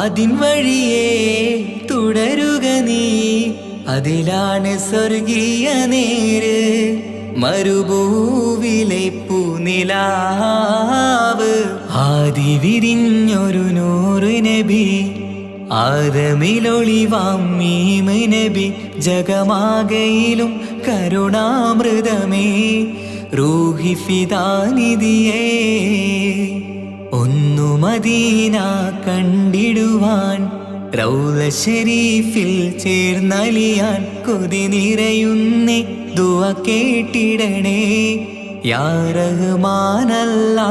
അതിൻ വഴിയേ തുടരുക നീ അതിലാണ് സ്വർഗീയ നേര് മരുഭൂവിലെ പൂനിലാവ് ആദി വിരിഞ്ഞൊരു നൂറ് നബി ആദമിലൊളിവാം മീമ് നബി ജഗമാകയിലും കരുണാമൃതമേ റൂഹി ഫിദാനിധിയേ ഒന്നു മദീന കണ്ടിടുവാൻ റൗള ശരീഫിൽ ചേർന്നലിയാൻ കൊതി നിറയുന്നേ ദുആ കേട്ടിടണേ യാ റഹ്മാനല്ലാ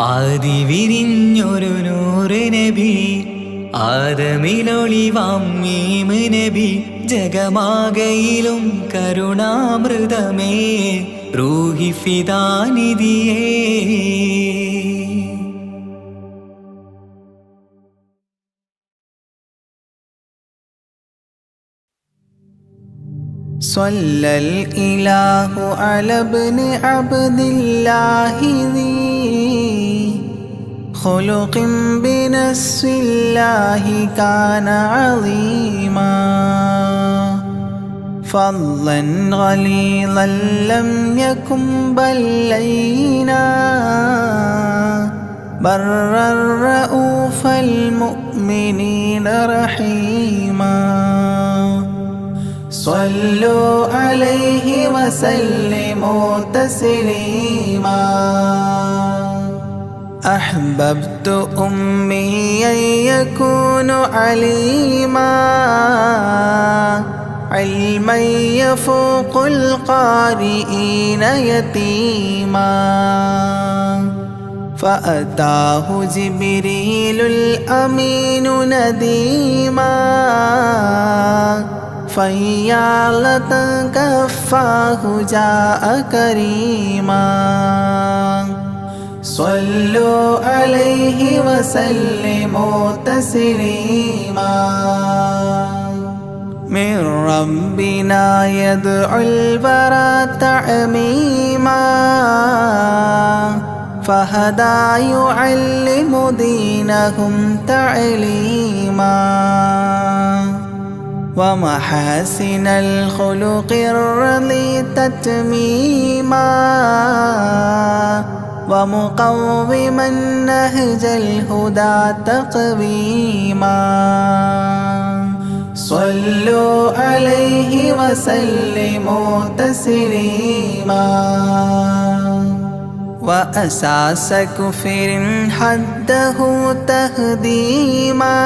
ആദി വിരിഞ്ഞൊരു നൂറ് നബി ആദമിലൊളിവാം മീമ് നബി ജഗമാകയിലും കരുണാമൃതമേ റൂഹി ഫിദാനിധിയേ
صلى الإله على ابن عبد الله ذي خلق بنص الله كان عظيما فضلا غليظا لم يكن بل لينا برا رؤوف المؤمنين رحيما صلوا عليه وسلموا تسليما أحببت أمي أن يكون عليما علما يفوق القارئين يتيما فأتاه جبريل الأمين نديما فيالة كفاه جاء كريما صلوا عليه وسلموا تسليما من ربنا يدعو البرى تعميما فهدى يعلم دينهم تعليما ومحاسن الخلق الرضي تتميما ومقوما نهج الهدى تقويما صلوا عليه وسلموا تسليما وأساس كفر حده تهديما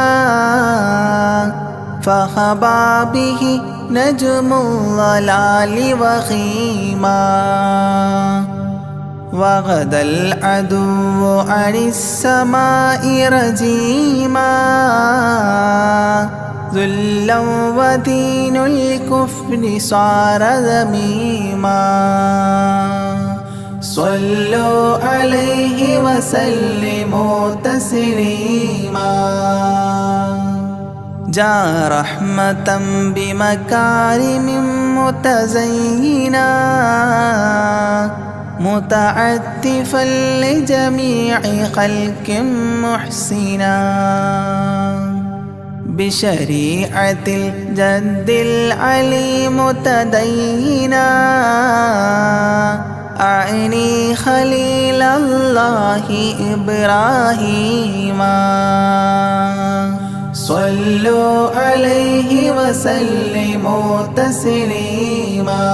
فخبا به نجم الضلال وخيما وغدا العدو عن السماء رجيما ذلا ودين الكفر صار ذميما صلوا عليه وسلموا تسليما جاء رحمة بمكارم متزينا متعتفا لجميع خلق محسنا بشريعة الجد العلي متدينا أعني خليل الله إبراهيما صلوا عليه وسلموا تسليما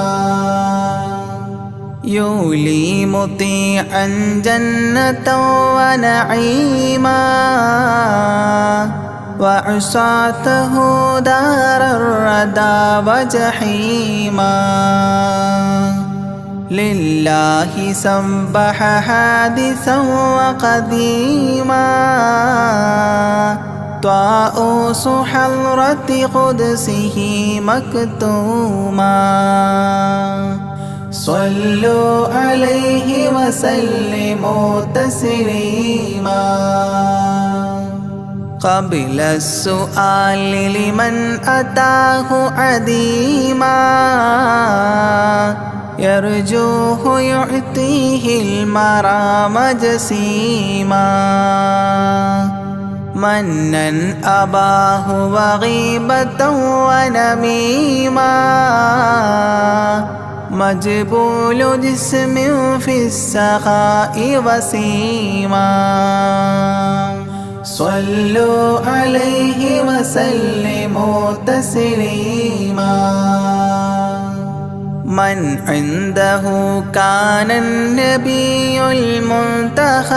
يولي مطيعا جنة ونعيما وعصاته دار الردى وجحيما لله سبح حادثا وقديما طاؤوس حضرة قدسه مكتوما صلوا عليه وسلموا تسليما قبل السؤال لمن أتاه عديما يرجوه يعطيه المرام جسيما منا أباه وغيبة ونميما مجبول جسم في السخاء وسيما صلوا عليه وسلموا تسليما من عنده كان النبي المنتخب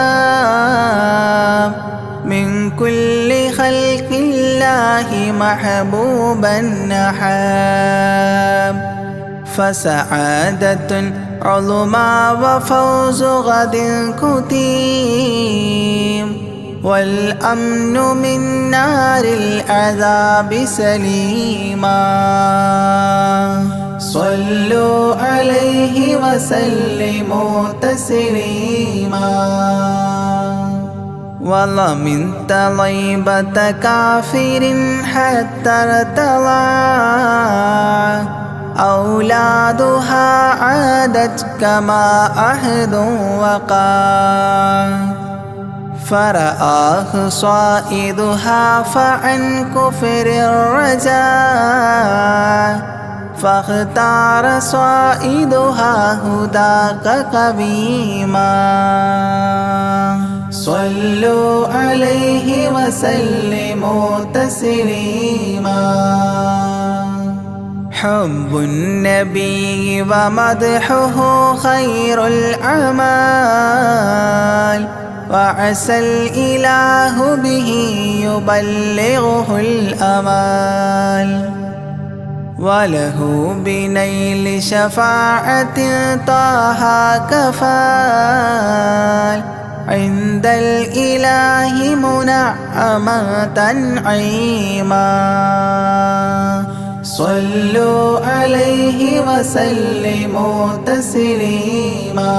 من كل خلق الله محبوبا نحاب فسعادة عظمى وفوز غد كتيم والأمن من نار العذاب سليما صلوا عليه وسلموا تسليما ومن طيبة كافر حتى ارتضى أولادها عادت كما عهد وقع فرآه صائدها فعن كفر الرجاء فاختار صائدها هداك قويما صلوا عليه وسلموا تسليما حب النبي ومدحه خير الأعمال وعسى الإله به يبلغه الأمال وله بنيل شفاعة طه كفال عند الإله منعما تنعيما صلوا عليه وسلموا تسليما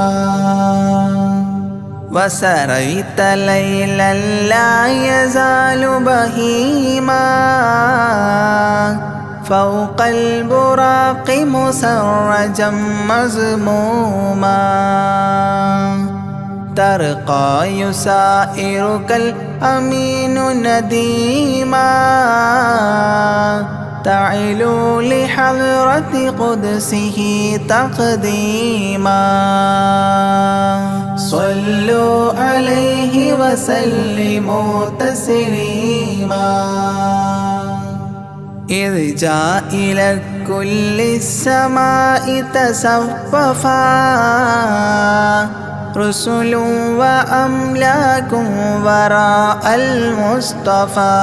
وسريت ليلا لا يزال بهيما فوق البراق مسرجا مزموما ترقى يسائرك الأمين نديما تعلو لحضرة قدسه تقديما صلوا عليه وسلموا تسليما إذ جاء إلى كل السماء تصففا رسل وأملاك وراء المصطفى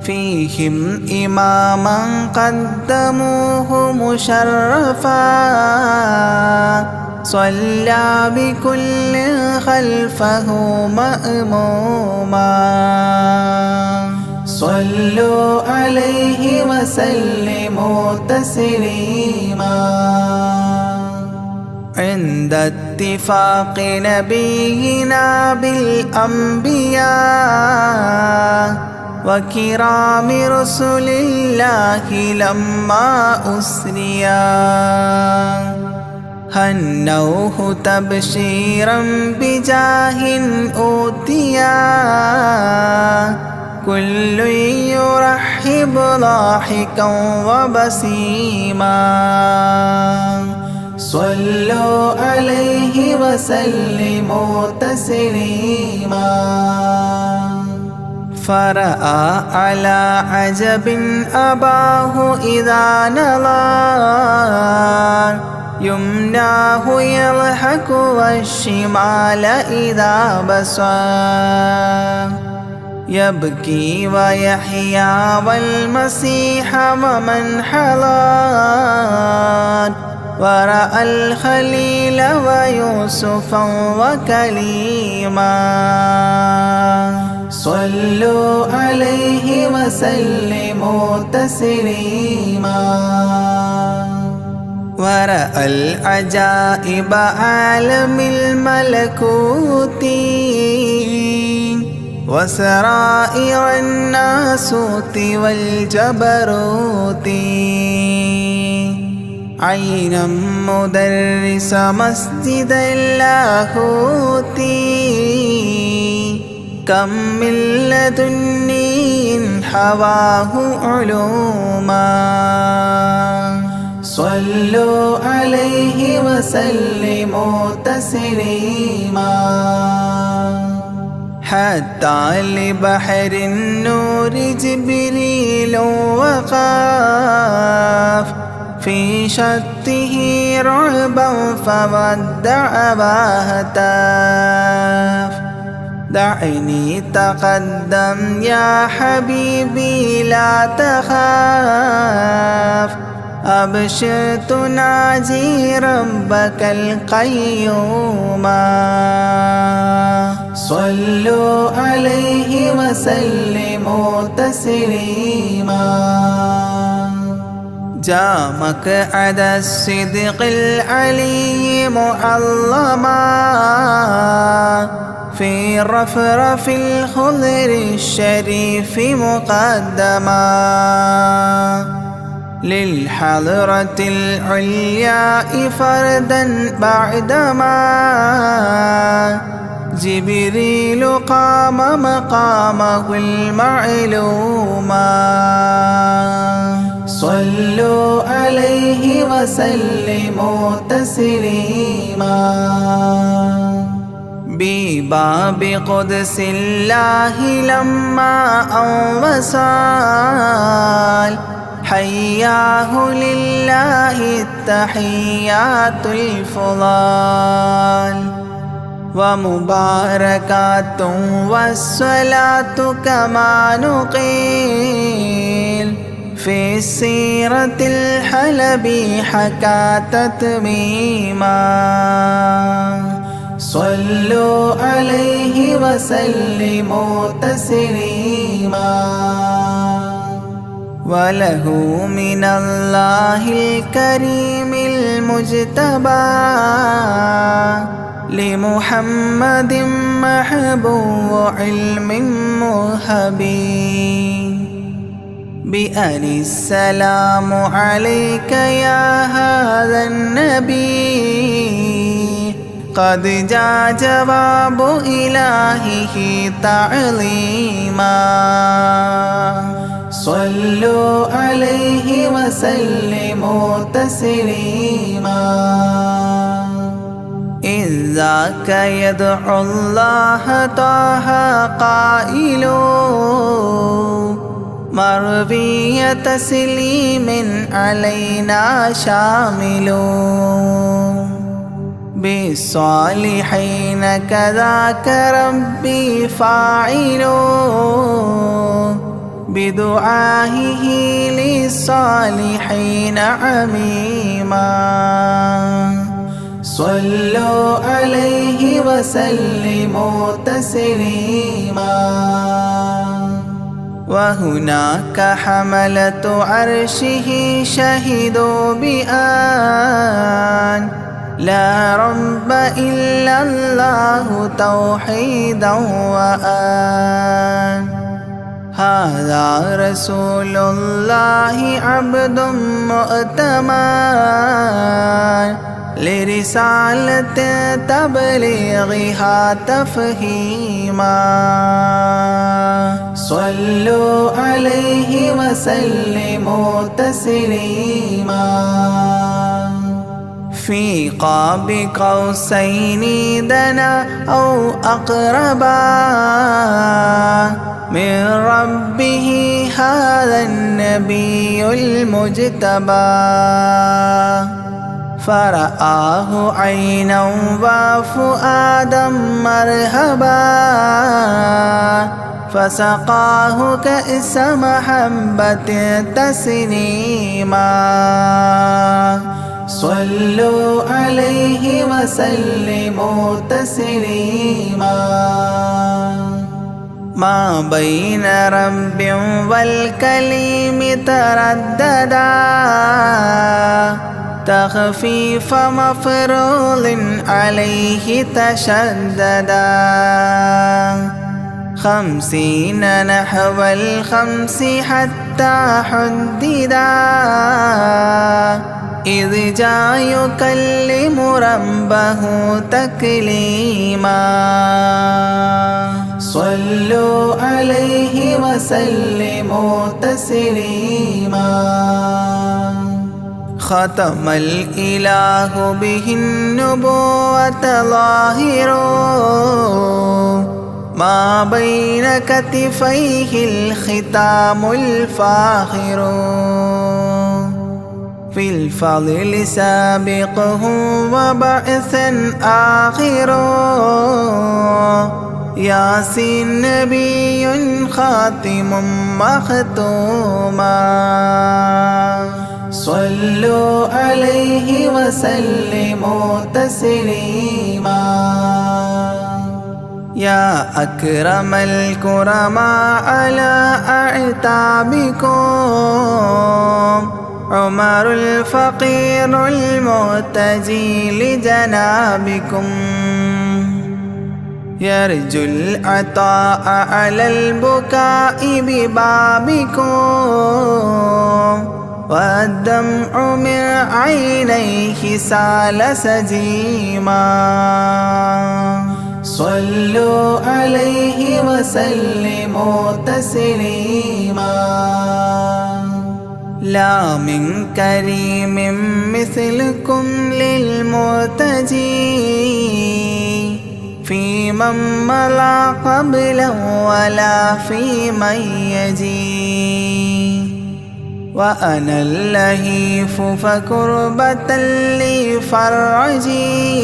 فيهم إماما قدموه مشرفا صلى بكل خلفه مأموما صلوا عليه وسلموا تسليما عند اتفاق نبينا بالأنبياء وكرام رسل الله لما أسريا هنوه تبشيرا بجاه أوتيا كل يرحب ضاحكا وبسيما صلوا عليه وسلموا تسليما فرأى على عجب أباه إذا نظر يمناه يضحك والشمال إذا بصر يبكي ويحيى والمسيح ومن حضر ورأى الخليل ويوسفا وكليما صلوا عليه وسلموا تسليما ورأى العجائب عالم الملكوت وسرائر الناسوت والجبروت عينا مدرس مسجد اللاهوت كم من لدني حواه علوما صلوا عليه وسلموا تسليما حتى لبحر النور جبريل وقاف في شته رعبا فودع وهتاف دعني تقدم يا حبيبي لا تخاف أبشر تناجي ربك القيوم صلوا عليه وسلموا تسليما جاء مقعد الصدق العلي معظما في رفرف الخضر الشريف مقدما للحضرة العليا فردا بعدما جبريل قام مقامه المعلوما صلوا عليه وسلموا تسليما بباب قدس الله لما أنوصال حياه لله التحيات الفضال ومباركات والصلاة كما نقيل في السيرة الحلبي حكى تتميما صلوا عليه وسلموا تسليما وله من الله الكريم المجتبى لمحمد محبوب علم مهبي بأن السلام عليك يا هذا النبي قد جاء جواب إلهه تعظيما صلوا عليه وسلموا تسليما إذ ذاك يدعو الله طه قائل مروي تسليم علينا شامل بالصالحين كذاك ربي فاعل بدعائه للصالحين عميما صلوا عليه وسلموا تسليما وهناك حملة عرشه شهدوا بأن لا رب إلا الله توحيدا وأن هذا رسول الله عبد مؤتمن لرسالة تبليغها تفهيما صلوا عليه وسلموا تسليما في قاب قوسين دنا أو أقربا من ربه هذا النبي المجتبى فرآه عينا وفؤادا مرهبا فسقاه كأس محبة تسنيما صلوا عليه وسلموا تسليما ما بين رب والكليم ترددا تخفيف مفروض عليه تشددا 50 نحو 5 حتى حددا إذ جاء يكلم ربه تكليما صلوا عليه وسلموا تسليما ختم الإله به النبوة ظاهر ما بين كتفيه الختام الفاخر في الفضل سابقه وبعثا آخر ياسين نبي خاتم مختوما صلوا عليه وسلموا تسليما يا أكرم الكرماء على أعتابكم عمر الفقير المعتجي لجنابكم يرجو العطاء على البكاء ببابكم والدمع من عينيه سال سجيما صلوا عليه وسلموا تسليما لا من كريم مثلكم للمرتجي في من مضى قبلا ولا في من يجي وأنا اللهيف فكربة لي فرجي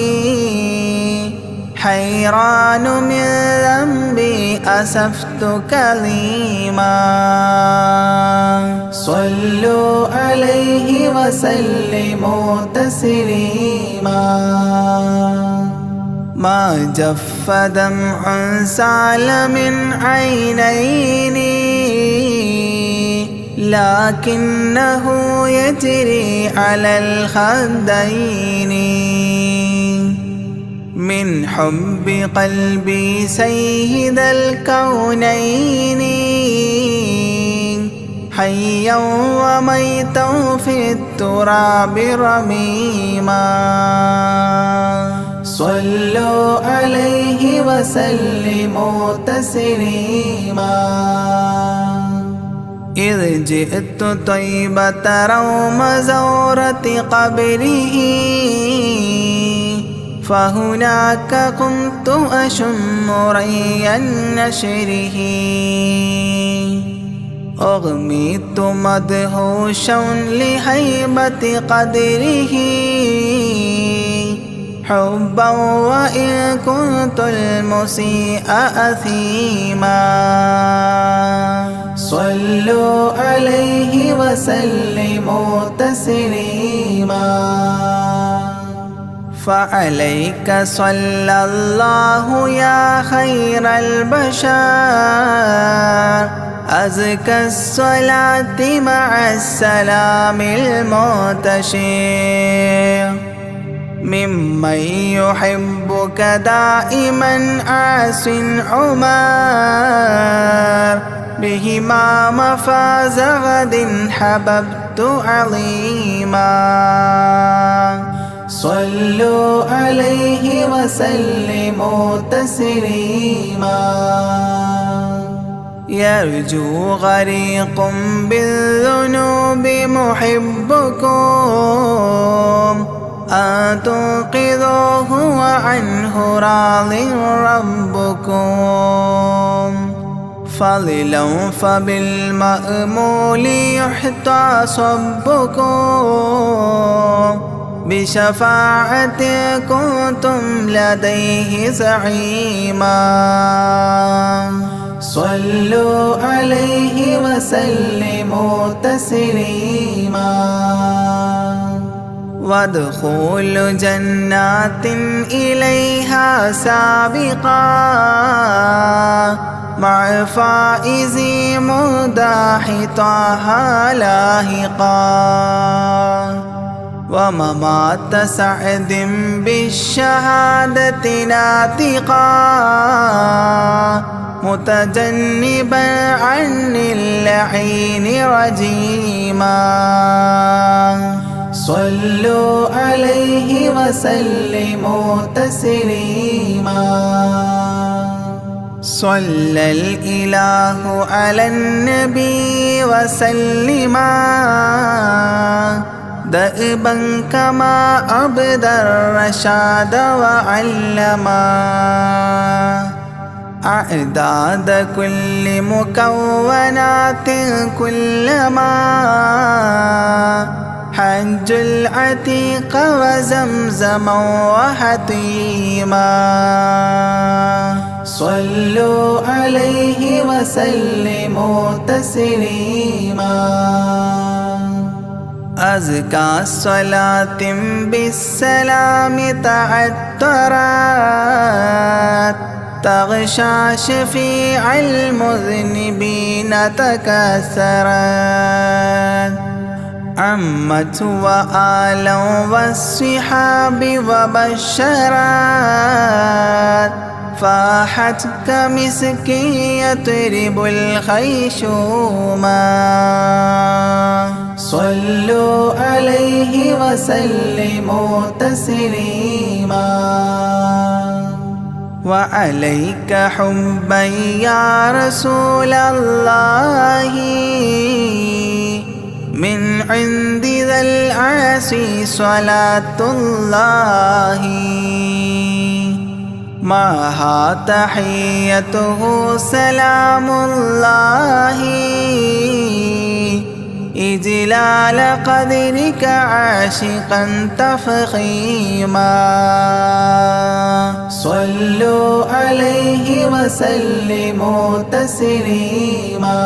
حيران من ذنبي أسفت كظيما صلوا عليه وسلموا تسليما ما جف دمع سال من عينيني لكنه يجري على الخدين من حب قلبي سيد الكونين حيا وميتا في التراب رميما صلوا عليه وسلموا تسليما إذ جئت طيبة روم زورة قبره فهناك قمت أشم ري نشره أغميت مدهوشا لهيبة قدره حبا وإن كنت المسيء أثيما صلوا عليه وسلموا تسليما فعليك صلى الله يا خير البشر أزكى الصلاة مع السلام المنتشر ممن يحبك دائما عاص عمر بهما مفاز غد حببت عظيما صلوا عليه وسلموا تسليما يرجو غريق بالذنوب محبكم أن تنقذوه وعنه راض ربكم فضلا فبالمأمول يحتى صبكم بشفاعة كنتم لديه زعيما صلوا عليه وسلموا تسليما وادخول جنات إليها سابقا مع فائزي مداح طه لاهقا وممات سعد بالشهادة ناطقا متجنبا عن اللعين رجيما صلوا عليه وسلموا تسليما صلى الإله على النبي وسلما دأبا كما أبدى الرشاد وعلما أعداد كل مكونات كلما حج العتيق وزمزما وحطيما صلوا عليه وسلموا تسليما أزكى الصلاة بالسلام تعطرت تغشى شفيع المذنبين تكسرت عمت وآلا والصحاب وبشرت فاحت كمسك يطرب الخيشوما صلوا عليه وسلموا تسليما وعليك حبا يا رسول الله من عند ذا العاصي صلاة الله معها تحيته سلام الله إجلال قدرك عاشقا تفخيما صلوا عليه وسلموا تسليما